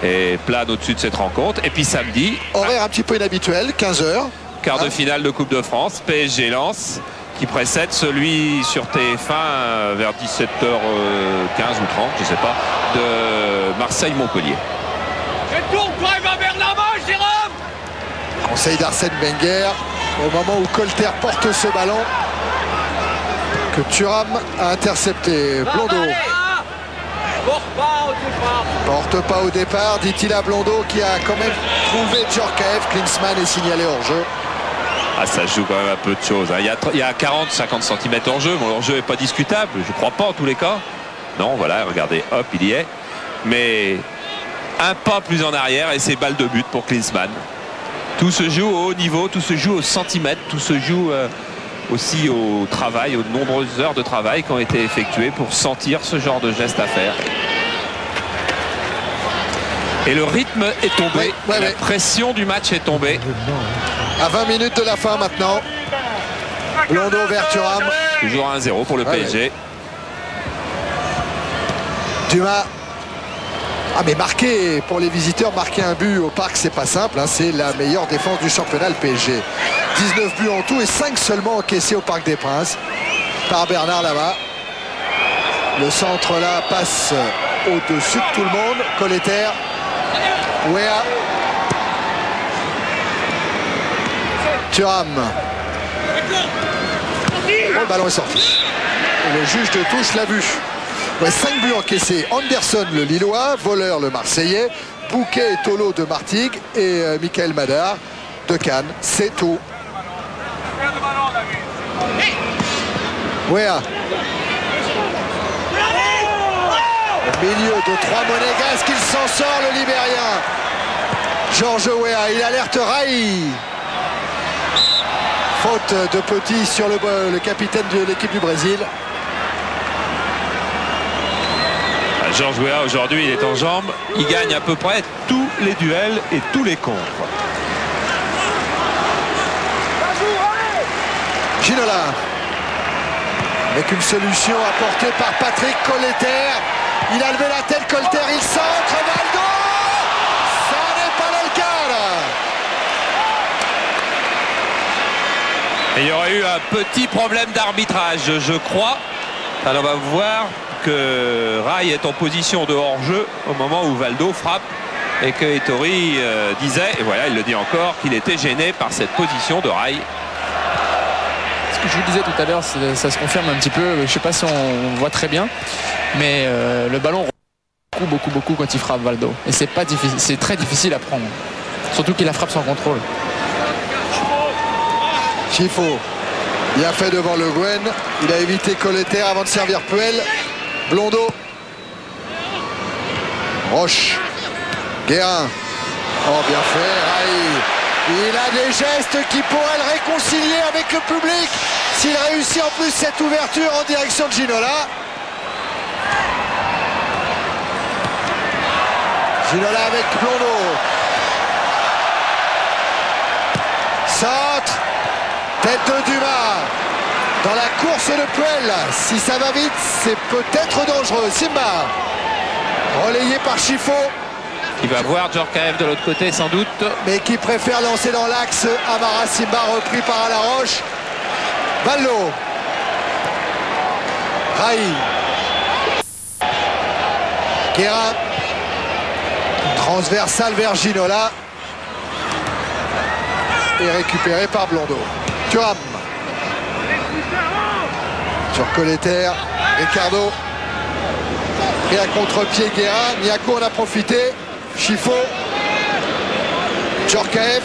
est plane au-dessus de cette rencontre. Et puis samedi, horaire un petit peu inhabituel, 15h. Quart de finale de Coupe de France, PSG Lens, qui précède celui sur TF1 vers 17h15 ou 30, je sais pas, de Marseille-Montpellier. Conseil d'Arsène Wenger au moment où Colter porte ce ballon que Thuram a intercepté. Blondeau porte pas au départ, dit-il à Blondeau, qui a quand même trouvé Djorkaeff. Klinsmann est signalé hors jeu. Ah, ça joue quand même un peu de choses. Il y a 40-50 cm hors jeu. Bon, l'hors jeu n'est pas discutable, je crois pas en tous les cas. Non, voilà, regardez, hop, il y est. Mais un pas plus en arrière et c'est balle de but pour Klinsmann. Tout se joue au haut niveau, tout se joue au centimètre, tout se joue aussi au travail, aux nombreuses heures de travail qui ont été effectuées pour sentir ce genre de geste à faire. Et le rythme est tombé, la pression du match est tombée. À 20 minutes de la fin maintenant. Blondeau vers Thuram. Toujours 1-0 pour le PSG. Dumas. Ah, mais marquer pour les visiteurs, marquer un but au Parc, c'est pas simple. C'est la meilleure défense du championnat, le PSG. 19 buts en tout et 5 seulement encaissés au Parc des Princes par Bernard là-bas. Le centre là passe au-dessus de tout le monde. Colleter. Weah. Thuram. Oh, le ballon est sorti. Et le juge de touche l'a vu. 5 buts encaissés. Anderson le Lillois, Voleur le Marseillais, Bouquet et Tolo de Martigues et Michael Madar de Cannes. C'est tout. Weah. Au milieu de 3 Monégasques, il s'en sort, le Libérien. Georges Weah, il alerte Rai. Faute de Petit sur le capitaine de l'équipe du Brésil. Georges Weah aujourd'hui, il est en jambes. Il gagne à peu près tous les duels et tous les contres. Ginola. Avec une solution apportée par Patrick Colleter. Il a levé la tête, Colter, il centre, Valdo. Ça n'est pas le cas là. Et il y aurait eu un petit problème d'arbitrage, je crois. Alors on va voir que Rai est en position de hors-jeu au moment où Valdo frappe et que Ettori disait, et voilà, il le dit encore, qu'il était gêné par cette position de Rai. Ce que je vous disais tout à l'heure, ça se confirme un petit peu. Je ne sais pas si on voit très bien, mais le ballon beaucoup quand il frappe Valdo. Et c'est pas difficile, c'est très difficile à prendre. Surtout qu'il la frappe sans contrôle. Chifo, bien fait devant Le Guen. Il a évité Colleter avant de servir Puel. Blondeau. Roche. Guérin. Oh, bien fait, Rai. Il a des gestes qui pourraient le réconcilier avec le public s'il réussit en plus cette ouverture en direction de Ginola. Ginola avec Blondeau. Centre. Tête de Dumas. Dans la course de Puel, si ça va vite, c'est peut-être dangereux. Simba, relayé par Chifo. Il va voir Djorkaeff de l'autre côté sans doute. Mais qui préfère lancer dans l'axe. Amara Simba repris par Alaroche. Valdo. Rai. Guérin. Transversal vers Ginola. Et récupéré par Blondeau. Thuram. Sur Colletter. Ricardo. Et à contre-pied Guérin. Niako en a profité. Chifo. Djorkaeff.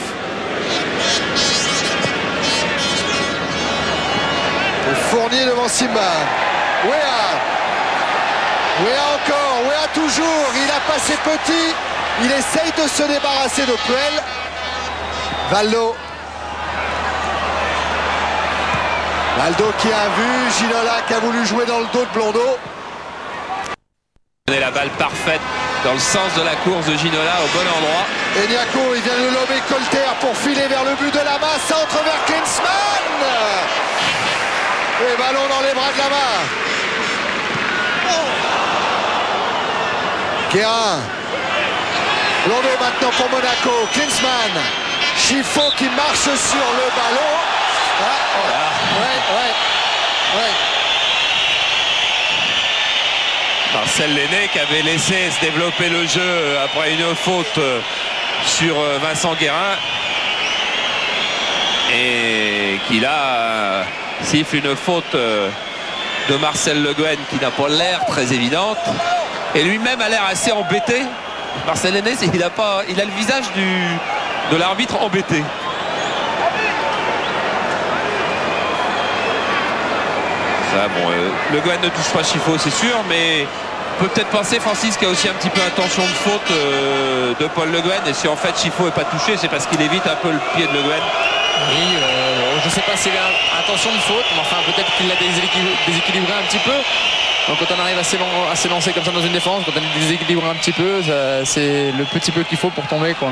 Fournier devant Simba. Wea. Wea encore. Wea toujours. Il a passé petit. Il essaye de se débarrasser de Puel. Valdo. Valdo qui a vu Ginola qui a voulu jouer dans le dos de Blondeau. La balle parfaite dans le sens de la course de Ginola au bon endroit. Et Niako, il vient de lober Colter pour filer vers le but de Lama. Centre vers Klinsmann. Et ballon dans les bras de Lama. Guérin. Blondeau maintenant pour Monaco. Klinsmann. Chifo qui marche sur le ballon. Ouais. Marcel Lenné qui avait laissé se développer le jeu après une faute sur Vincent Guérin. Et qui là siffle une faute de Marcel Le Guen qui n'a pas l'air très évidente. Et lui-même a l'air assez embêté. Marcel Lenné, il a le visage de l'arbitre embêté. Ça, bon, Le Guen ne touche pas Chifo, c'est sûr, mais on peut peut-être penser, Francis, qu'il y a aussi un petit peu intention de faute de Paul Le Guen. Et si en fait Chifo n'est pas touché, c'est parce qu'il évite un peu le pied de Le Guen. Oui, je ne sais pas s'il a intention de faute, mais enfin peut-être qu'il l'a déséquilibré un petit peu. Donc quand on arrive à se lancer comme ça dans une défense, quand on est déséquilibré un petit peu, c'est le petit peu qu'il faut pour tomber, quoi.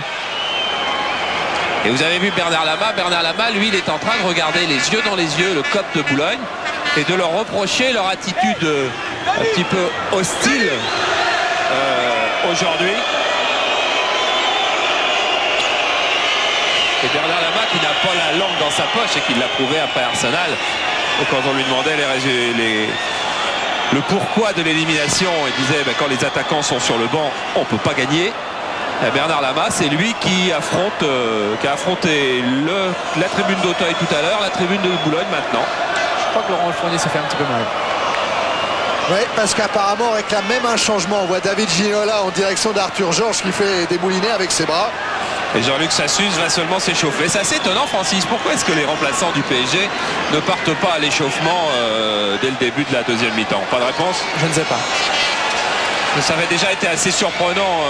Et vous avez vu Bernard Lama. Bernard Lama, lui, il est en train de regarder les yeux dans les yeux le COP de Boulogne et de leur reprocher leur attitude un petit peu hostile aujourd'hui. Et Bernard Lama qui n'a pas la langue dans sa poche et qui l'a prouvé après Arsenal. Et quand on lui demandait le pourquoi de l'élimination, il disait quand les attaquants sont sur le banc, on ne peut pas gagner. Et Bernard Lama, c'est lui qui a affronté la tribune d'Auteuil tout à l'heure, la tribune de Boulogne maintenant. Je crois que Laurent Fournier s'est fait un petit peu mal. Oui, parce qu'apparemment, on réclame même un changement. On voit David Ginola en direction d'Arthur Georges qui fait des moulinets avec ses bras. Et Jean-Luc Sassus va seulement s'échauffer. C'est assez étonnant, Francis. Pourquoi est-ce que les remplaçants du PSG ne partent pas à l'échauffement dès le début de la deuxième mi-temps? Pas de réponse? Je ne sais pas. Ça avait déjà été assez surprenant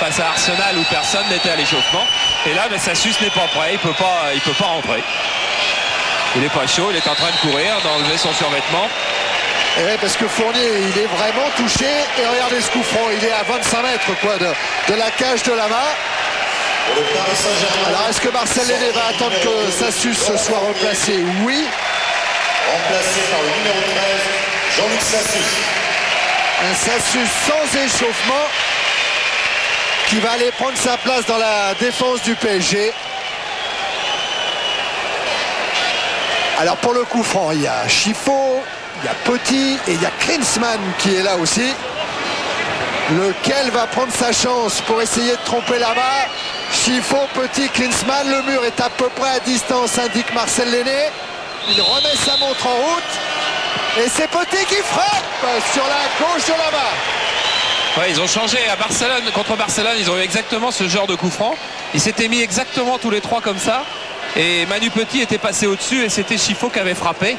face à Arsenal où personne n'était à l'échauffement. Et là, Sassus n'est pas prêt. Il peut pas rentrer. Il n'est pas chaud. Il est en train de courir, d'enlever son survêtement. Et ouais, parce que Fournier, il est vraiment touché. Et regardez ce coup franc. Il est à 25 mètres quoi, de la cage de Lama. Alors, est-ce que Marcel Lenné va attendre que Sassus soit remplacé? Oui. Remplacé par le numéro 13, Jean-Luc Sassus. Un Sassus sans échauffement qui va aller prendre sa place dans la défense du PSG. Alors pour le coup franc, il y a Chifo, il y a Petit et il y a Klinsmann qui est là aussi. Lequel va prendre sa chance pour essayer de tromper Lama? Chifo, Petit, Klinsmann. Le mur est à peu près à distance, indique Marcel Lenné. Il remet sa montre en route. Et c'est Petit qui frappe sur la gauche de Lama. Ouais, ils ont changé à Barcelone. Contre Barcelone, ils ont eu exactement ce genre de coup franc. Ils s'étaient mis exactement tous les trois comme ça. Et Manu Petit était passé au-dessus et c'était Chifo qui avait frappé.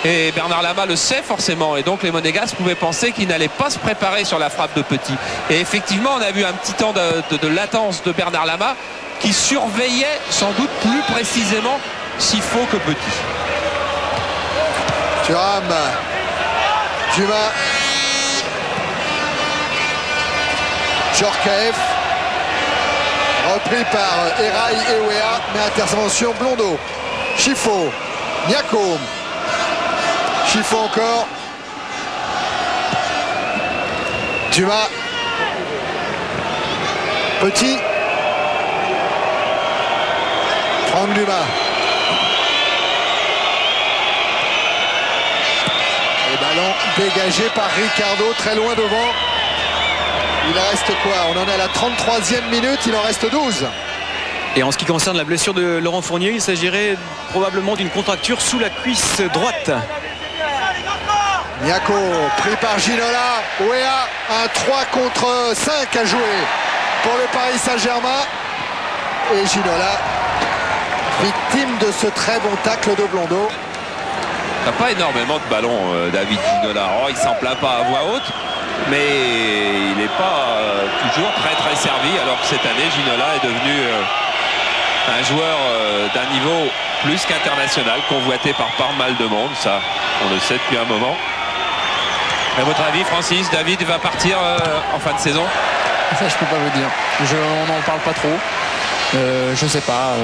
Et Bernard Lama le sait forcément. Et donc les Monégasques pouvaient penser qu'il n'allait pas se préparer sur la frappe de Petit. Et effectivement, on a vu un petit temps de latence de Bernard Lama qui surveillait sans doute plus précisément Chifo que Petit. Thuram. Dumas. Djorkaeff. Repris par Eraï et Wea. Mais intervention Blondeau. Chifo. Niako. Chifo encore. Dumas. Petit. Franck Dumas. Et ballon dégagé par Ricardo très loin devant. Il reste quoi? On en est à la 33e minute, il en reste 12. Et en ce qui concerne la blessure de Laurent Fournier, il s'agirait probablement d'une contracture sous la cuisse droite. Niako pris par Ginola. Weah, un 3 contre 5 à jouer pour le Paris Saint-Germain. Et Ginola, victime de ce très bon tacle de Blondeau. Il n'a pas énormément de ballons, David Ginola. Oh, il s'en plaint pas à voix haute, mais il n'est pas toujours très servi, alors que cette année, Ginola est devenu un joueur d'un niveau plus qu'international, convoité par pas mal de monde. Ça, on le sait depuis un moment. À votre avis, Francis, David va partir en fin de saison? Ça, je peux pas vous dire. On n'en parle pas trop. Je sais pas.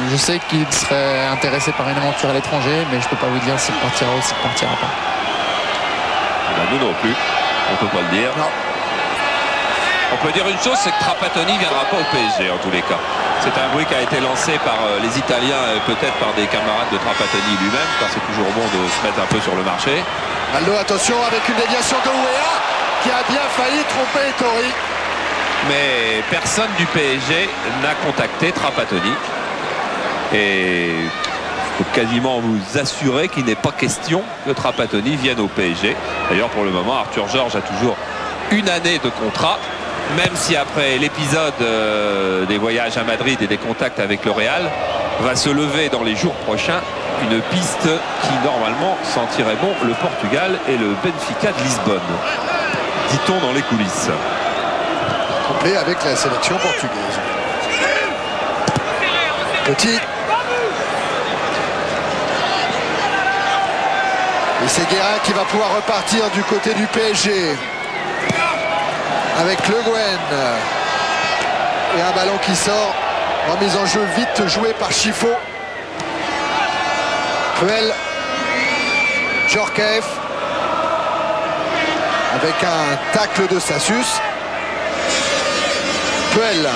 Je sais qu'il serait intéressé par une aventure à l'étranger, mais je peux pas vous dire s'il partira ou s'il partira pas. Ben, nous non plus. On peut pas le dire. Non. On peut dire une chose, c'est que Trapattoni ne viendra pas au PSG en tous les cas. C'est un bruit qui a été lancé par les Italiens et peut-être par des camarades de Trapattoni lui-même, car c'est toujours bon de se mettre un peu sur le marché. Aldo, attention avec une déviation de Weah qui a bien failli tromper Tori. Mais personne du PSG n'a contacté Trapattoni. Et il faut quasiment vous assurer qu'il n'est pas question que Trapattoni vienne au PSG. D'ailleurs, pour le moment, Arthur Georges a toujours une année de contrat. Même si après l'épisode des voyages à Madrid et des contacts avec le Real, va se lever dans les jours prochains une piste qui normalement sentirait bon le Portugal et le Benfica de Lisbonne. Dit-on dans les coulisses. Complet avec la sélection portugaise. Petit. Et c'est Guérin qui va pouvoir repartir du côté du PSG. Avec Le Guen. Et un ballon qui sort. Remise en jeu vite jouée par Chifo. Puel. Djorkaeff. Avec un tacle de Sassus. Puel.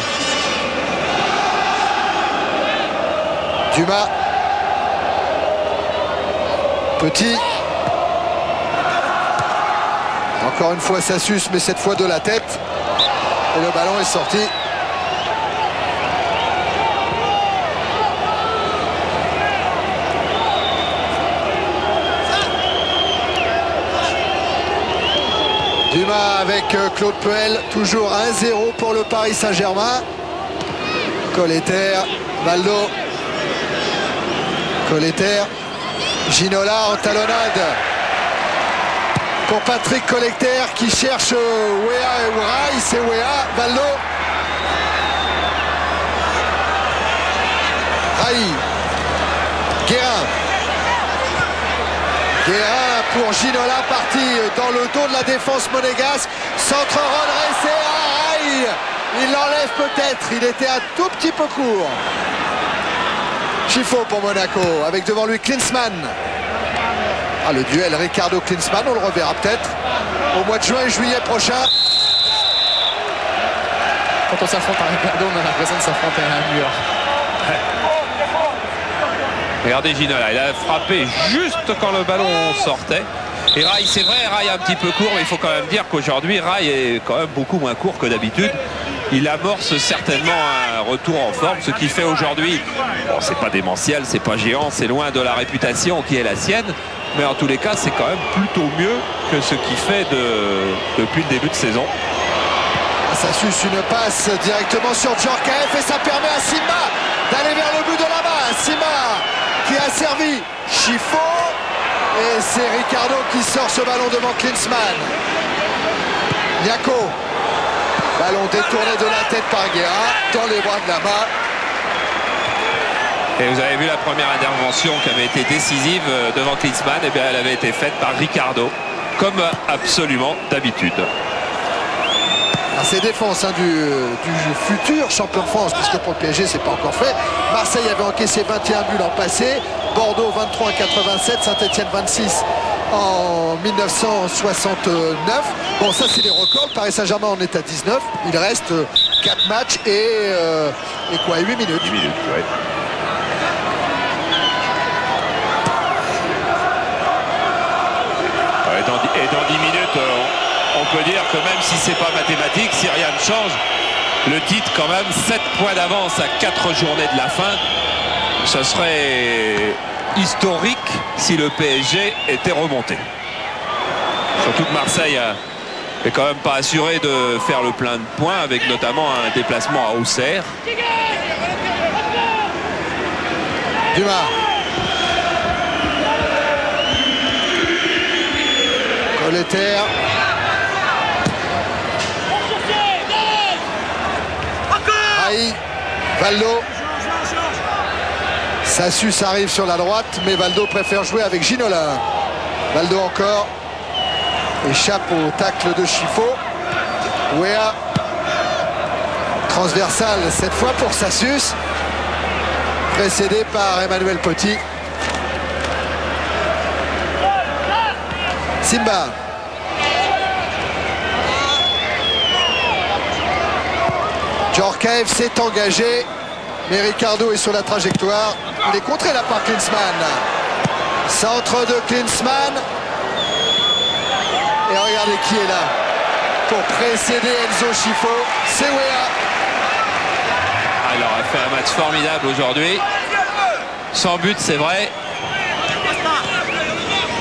Dumas. Petit. Encore une fois Sassus, mais cette fois de la tête. Et le ballon est sorti. Dumas avec Claude Puel. Toujours 1-0 pour le Paris Saint-Germain. Colleter, Valdo. Colleter. Ginola en talonnade. Pour Patrick Colleter qui cherche Weah et Rai, c'est Weah, Valdo. Rai. Guérin. Guérin pour Ginola, parti dans le dos de la défense monégasque. Centre redressé à Rai. Il l'enlève peut-être, il était un tout petit peu court. Chifo pour Monaco, avec devant lui Klinsmann. Ah, le duel Ricardo-Klinsmann, on le reverra peut-être au mois de juin et juillet prochain. Quand on s'affronte à Ricardo, on a l'impression de s'affronter à un mur. Regardez Ginola, il a frappé juste quand le ballon sortait. Et Rai, c'est vrai, Rai est un petit peu court, mais il faut quand même dire qu'aujourd'hui, Rai est quand même beaucoup moins court que d'habitude. Il amorce certainement un retour en forme, ce qui fait aujourd'hui, bon, c'est pas démentiel, c'est pas géant, c'est loin de la réputation qui est la sienne, mais en tous les cas, c'est quand même plutôt mieux que ce qu'il fait depuis le début de saison. Ça suce une passe directement sur Djorkaeff et ça permet à Sima d'aller vers le but de là-bas. Sima qui a servi Chifo et c'est Ricardo qui sort ce ballon devant Klinsmann. Niako. Ballon détourné de la tête par Guérin dans les bras de là-bas. Et vous avez vu la première intervention qui avait été décisive devant Klinsmann, et bien elle avait été faite par Ricardo, comme absolument d'habitude. C'est défense du futur champion de France, puisque pour le PSG c'est pas encore fait. Marseille avait encaissé 21 buts l'an passé, Bordeaux 23 en 87, Saint-Etienne 26 en 1969. Bon, ça c'est les records. Paris Saint-Germain en est à 19. Il reste 4 matchs et quoi, 8 minutes. 8 minutes, ouais. Et dans 10 minutes, on on peut dire que même si c'est pas mathématique, si rien ne change, le titre quand même 7 points d'avance à 4 journées de la fin, ce serait historique si le PSG était remonté. Surtout que Marseille n'est quand même pas assuré de faire le plein de points, avec notamment un déplacement à Auxerre. Dumas. Colleter. Aïe. Valdo. Sassus arrive sur la droite, mais Valdo préfère jouer avec Ginola. Valdo encore. Échappe au tacle de Chifo. Wea. Transversal cette fois pour Sassus. Précédé par Emmanuel Petit. Simba. Djorkaeff s'est engagé, mais Ricardo est sur la trajectoire. Il est contré là par Klinsmann. Centre de Klinsmann. Et regardez qui est là pour précéder Enzo Chifo. C'est Wea. Il aurait fait un match formidable aujourd'hui. Sans but, c'est vrai.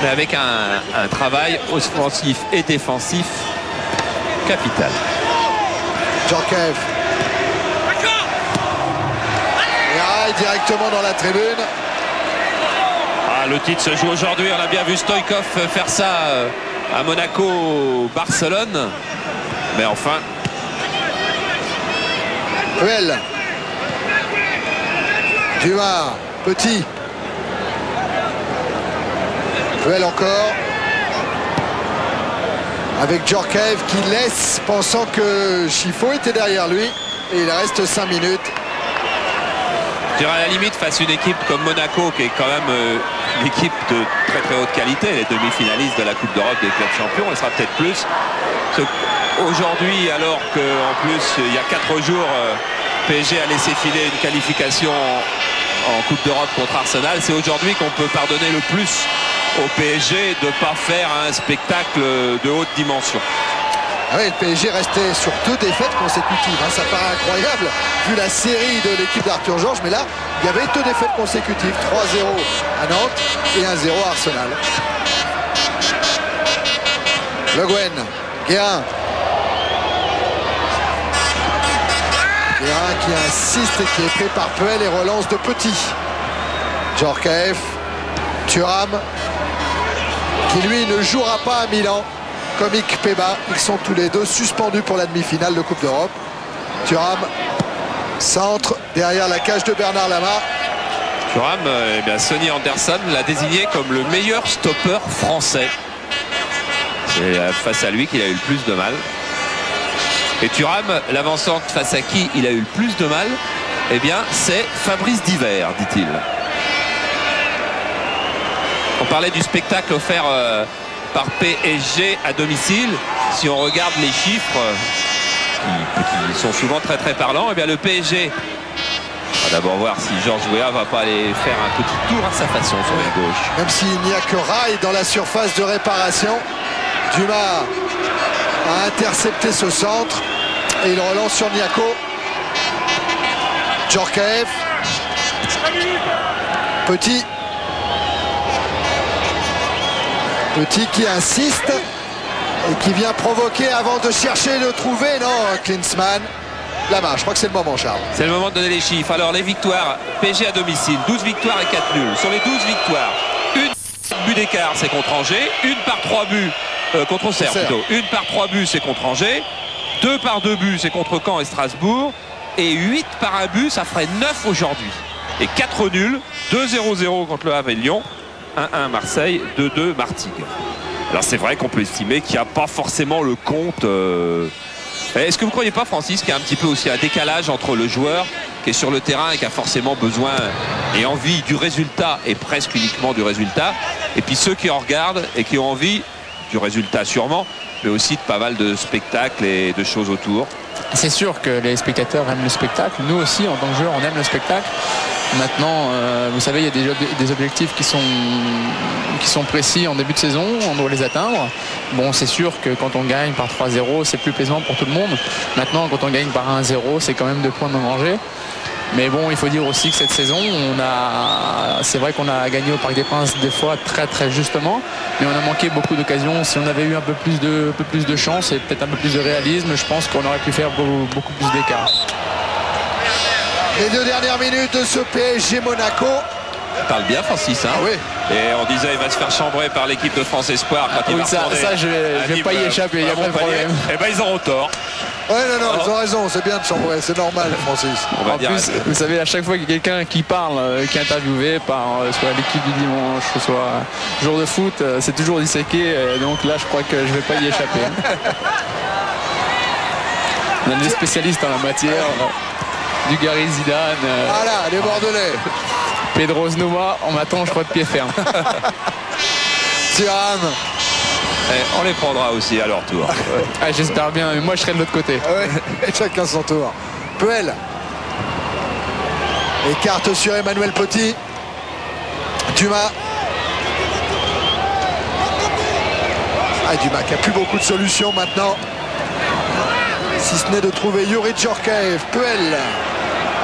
Mais avec un travail offensif et défensif capital. Djorkaeff. Et directement dans la tribune. Le titre se joue aujourd'hui. On a bien vu Stoïkov faire ça à Monaco, Barcelone. Mais enfin. Ruel. Dumas. Petit. Ruel encore. Avec Djorkaeff qui laisse, pensant que Chifo était derrière lui. Et il reste 5 minutes. Je dirais à la limite, face à une équipe comme Monaco, qui est quand même une équipe de très très haute qualité, les demi-finalistes de la Coupe d'Europe des clubs champions, elle sera peut-être plus. Aujourd'hui, alors qu'en plus, il y a 4 jours, PSG a laissé filer une qualification en Coupe d'Europe contre Arsenal, c'est aujourd'hui qu'on peut pardonner le plus au PSG de ne pas faire un spectacle de haute dimension. Ah oui, le PSG restait sur 2 défaites consécutives. Ça paraît incroyable vu la série de l'équipe d'Arthur Georges. Mais là, il y avait 2 défaites consécutives. 3-0 à Nantes et 1-0 à Arsenal. Le Guen. Guérin. Guérin qui insiste et qui est pris par Puel et relance de Petit. Djorkaeff. Thuram. Qui lui ne jouera pas à Milan. Comme Ikpeba, ils sont tous les deux suspendus pour la demi-finale de Coupe d'Europe. Thuram, centre derrière la cage de Bernard Lama. Thuram, eh bien, Sonny Anderson l'a désigné comme le meilleur stopper français. C'est face à lui qu'il a eu le plus de mal. Et Thuram, l'avancante face à qui il a eu le plus de mal, eh bien, c'est Fabrice Divert, dit-il. On parlait du spectacle offert par PSG à domicile. Si on regarde les chiffres qui sont souvent très très parlants, eh bien le PSG, on va d'abord voir si Georges Weah va pas aller faire un petit tour à sa façon sur la gauche. Même s'il n'y a que Rail dans la surface de réparation, Dumas a intercepté ce centre et il relance sur Niako. Djorkaeff. Petit. Petit qui insiste et qui vient provoquer avant de chercher de trouver. Non, Klinsmann. Là-bas, je crois que c'est le moment, Charles. C'est le moment de donner les chiffres. Alors les victoires, PSG à domicile, 12 victoires et 4 nuls. Sur les 12 victoires, une but d'écart, c'est contre Angers. Une par 3 buts, contre Auxerre plutôt. Une par 3 buts, c'est contre Angers. 2 par 2 buts, c'est contre Caen et Strasbourg. Et 8 par 1 but, ça ferait 9 aujourd'hui. Et 4 nuls, 2-0-0 contre le Havre et Lyon. 1-1 Marseille, 2-2 Martigues. Alors c'est vrai qu'on peut estimer qu'il n'y a pas forcément le compte. Est-ce que vous ne croyez pas, Francis, qu'il y a un petit peu aussi un décalage entre le joueur qui est sur le terrain et qui a forcément besoin et envie du résultat et presque uniquement du résultat, et puis ceux qui en regardent et qui ont envie du résultat sûrement, mais aussi de pas mal de spectacles et de choses autour? C'est sûr que les spectateurs aiment le spectacle. Nous aussi, en tant que joueurs, on aime le spectacle. Maintenant, vous savez, il y a des objectifs qui sont précis en début de saison. On doit les atteindre. Bon, c'est sûr que quand on gagne par 3-0, c'est plus plaisant pour tout le monde. Maintenant, quand on gagne par 1-0, c'est quand même 2 points d'engranger. Mais bon, il faut dire aussi que cette saison, c'est vrai qu'on a gagné au Parc des Princes des fois très très justement, mais on a manqué beaucoup d'occasions. Si on avait eu un peu plus de chance et peut-être un peu plus de réalisme, je pense qu'on aurait pu faire beaucoup plus d'écart. Les 2 dernières minutes de ce PSG Monaco. Il parle bien Francis, hein. Oui. Et on disait il va se faire chambrer par l'équipe de France Espoir quand il va ça je vais pas y échapper, il n'y a pas de problème. Et ben ils auront tort. Ouais, non, ils ont raison, c'est bien de chambrer, c'est normal, Francis. En plus, vous savez, à chaque fois qu'il y a quelqu'un qui parle, qui est interviewé par soit l'équipe du dimanche, soit jour de foot, c'est toujours disséqué. Donc là, je crois que je vais pas y échapper. On a des spécialistes en la matière. Du Gary Zidane. Voilà, les Bordelais. Pedro Znova, on m'attend, je crois, de pied ferme. Thuram. On les prendra aussi à leur tour. Ah, j'espère bien, mais moi je serai de l'autre côté. Ouais, chacun son tour. Puel. Écarte sur Emmanuel Petit. Dumas. Dumas qui a plus beaucoup de solutions maintenant. Si ce n'est de trouver Youri Djorkaeff. Puel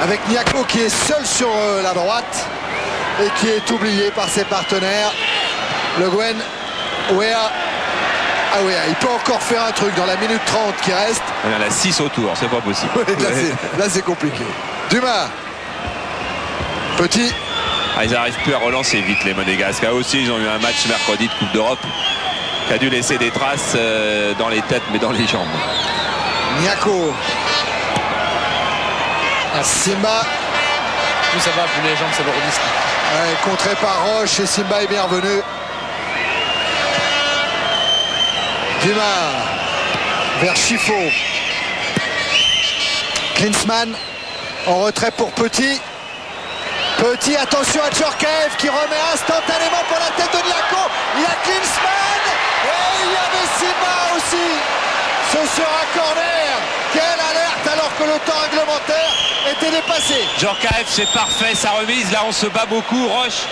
avec Niako qui est seul sur la droite et qui est oublié par ses partenaires. Le Gwen Wea. Ah oui, il peut encore faire un truc dans la minute 30 qui reste. Il y en a 6 autour, c'est pas possible. Là c'est compliqué. Dumas. Petit. Ils n'arrivent plus à relancer vite les Monégasques. Là aussi, ils ont eu un match mercredi de Coupe d'Europe qui a dû laisser des traces dans les têtes mais dans les jambes. Niako. Simba. Plus ça va, plus les jambes s'alourdissent. Contré par Roche et Simba est bien revenu. Dumas vers Chifo. Klinsmann en retrait pour Petit. Petit, attention à Djorkaeff qui remet instantanément pour la tête de Niako. Il y a Klinsmann et il y avait Simba aussi. Ce sera corner. Quelle alerte alors que le temps réglementaire était dépassé. Djorkaeff, c'est parfait sa remise. Là on se bat beaucoup. Roche,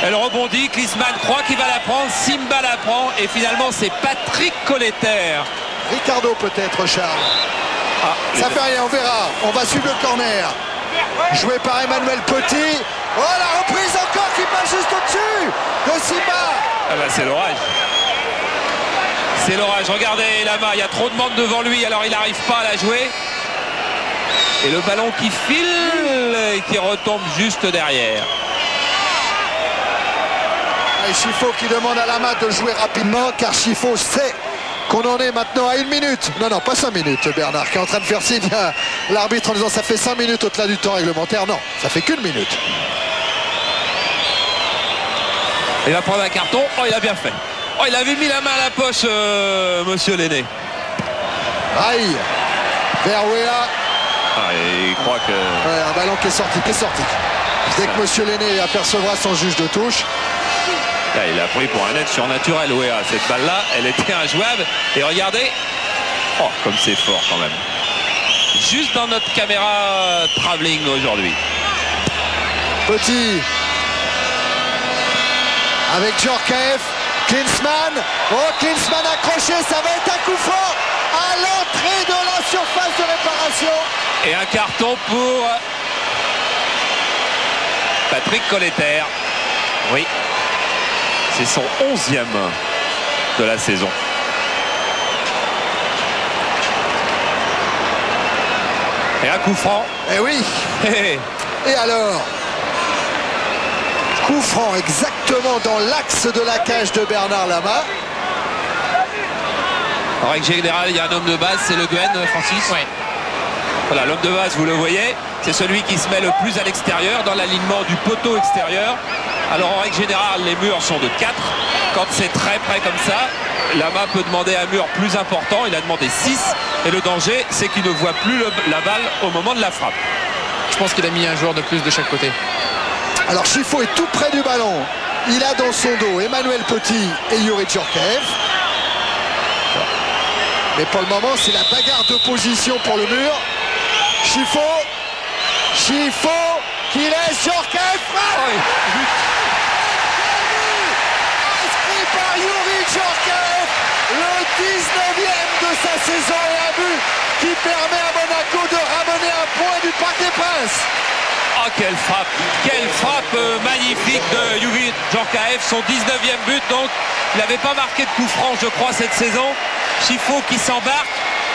elle rebondit. Klinsmann croit qu'il va la prendre. Simba la prend et finalement c'est Patrick Colletter. Ricardo peut-être, Charles. Ça fait rien, on verra. On va suivre le corner. Joué par Emmanuel Petit. Oh, la reprise encore qui passe juste au-dessus de Simba. C'est l'orage. C'est l'orage. Regardez Lama, il y a trop de monde devant lui, alors il n'arrive pas à la jouer. Et le ballon qui file et qui retombe juste derrière. Et Chifo qui demande à Lama de jouer rapidement car Chifo sait qu'on en est maintenant à 1 minute. Non, pas 5 minutes, Bernard, qui est en train de faire signe à l'arbitre en disant ça fait 5 minutes au-delà du temps réglementaire. Non, ça fait qu'1 minute. Il va prendre un carton. Oh, il a bien fait. Oh, il avait mis la main à la poche, monsieur Lenné. Aïe. Vers Wea. Il croit que... un ballon qui est sorti. Dès que monsieur Lenné apercevra son juge de touche. Là, il a pris pour un être surnaturel, Wea. Cette balle-là, elle était injouable. Et regardez. Oh, comme c'est fort quand même. Juste dans notre caméra travelling aujourd'hui. Petit. Avec Djorkaeff. Klinsmann. Oh, Klinsmann accroché. Ça va être un coup franc à l'entrée de la surface de réparation. Et un carton pour Patrick Colletter. Oui. C'est son 11e de la saison. Et un coup franc. Eh oui. Et alors, coup franc exactement dans l'axe de la cage de Bernard Lama. En règle générale, il y a un homme de base, c'est Le Guen, Francis. Oui. Voilà, l'homme de base, vous le voyez, c'est celui qui se met le plus à l'extérieur, dans l'alignement du poteau extérieur. Alors en règle générale, les murs sont de 4. Quand c'est très près comme ça, Lama peut demander un mur plus important. Il a demandé 6. Et le danger, c'est qu'il ne voit plus la balle au moment de la frappe. Je pense qu'il a mis un joueur de plus de chaque côté. Alors Chifo est tout près du ballon. Il a dans son dos Emmanuel Petit et Youri Djorkaeff. Mais pour le moment, c'est la bagarre de position pour le mur. Chifo qui laisse Djorkaeff frappe. Inscrit par Youri Djorkaeff, le 19e de sa saison et un but qui permet à Monaco de ramener un point du Parc des Princes. Oh, quelle frappe magnifique de Youri Djorkaeff, son 19e but. Donc il n'avait pas marqué de coup franc, je crois, cette saison. Chifo qui s'embarque,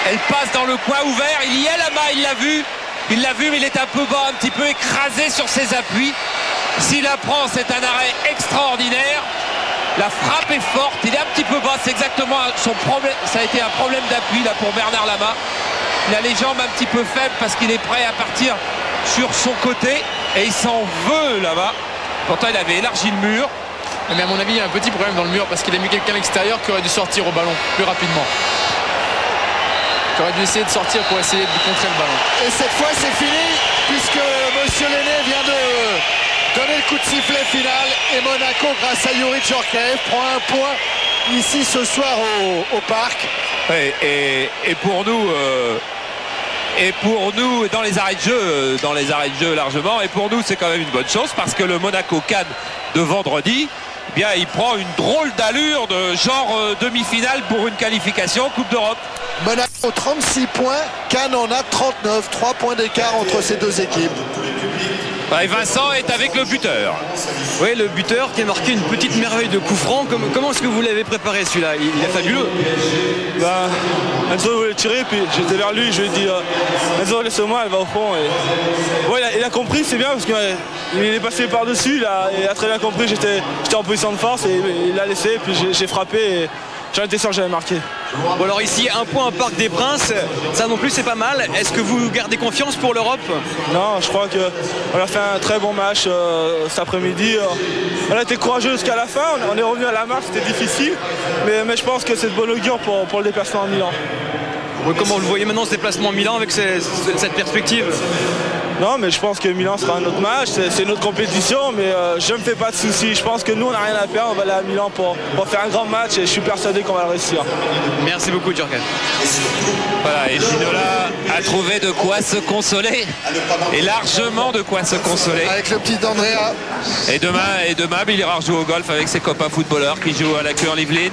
elle passe dans le coin ouvert, il y est là-bas, il l'a vu, mais il est un peu bas, un petit peu écrasé sur ses appuis. S'il la prend, c'est un arrêt extraordinaire. La frappe est forte, il est un petit peu bas, c'est exactement son problème. Ça a été un problème d'appui là pour Bernard Lama. Il a les jambes un petit peu faibles parce qu'il est prêt à partir sur son côté et il s'en veut là-bas. Pourtant il avait élargi le mur. Mais à mon avis il y a un petit problème dans le mur parce qu'il a mis quelqu'un à l'extérieur qui aurait dû sortir au ballon plus rapidement. Qui aurait dû essayer de sortir pour essayer de contrer le ballon. Et cette fois c'est fini puisque Monsieur Lenné vient de donner le coup de sifflet final et Monaco grâce à Youri Djorkaeff prend un point ici ce soir au parc. Et pour nous dans les arrêts de jeu largement, et pour nous c'est quand même une bonne chose parce que le Monaco Cannes de vendredi, eh bien il prend une drôle d'allure de genre demi-finale pour une qualification Coupe d'Europe. Monaco 36 points, Cannes en a 39, 3 points d'écart entre ces deux équipes. Et Vincent est avec le buteur. Oui, le buteur qui a marqué une petite merveille de coup franc. Comment est-ce que vous l'avez préparé celui-là? Il est fabuleux. Enzo voulait tirer, puis j'étais vers lui, je lui ai dit Enzo laisse-moi, elle va au fond. Et... ouais, il a compris, c'est bien parce qu'il est passé par-dessus, il a très bien compris, j'étais en position de force et il l'a laissé, puis j'ai frappé et j'en étais sûr que j'avais marqué. Bon alors ici, un point au Parc des Princes, ça non plus c'est pas mal. Est-ce que vous gardez confiance pour l'Europe? Non, je crois qu'on a fait un très bon match cet après-midi. On a été courageux jusqu'à la fin, on est revenu à la marque, c'était difficile. Mais je pense que c'est de bon augure pour le déplacement à Milan. Oui, comment vous le voyez maintenant ce déplacement à Milan avec cette perspective? Non, mais je pense que Milan sera un autre match, c'est une autre compétition, mais je ne me fais pas de soucis. Je pense que nous, on n'a rien à perdre, on va aller à Milan pour faire un grand match et je suis persuadé qu'on va le réussir. Merci beaucoup, Djorkaeff. Voilà, et Ginola a trouvé de quoi se consoler, et largement de quoi se consoler. Avec le petit Andrea. Et demain il ira rejouer au golf avec ses copains footballeurs qui jouent à la Curlew Evelyn.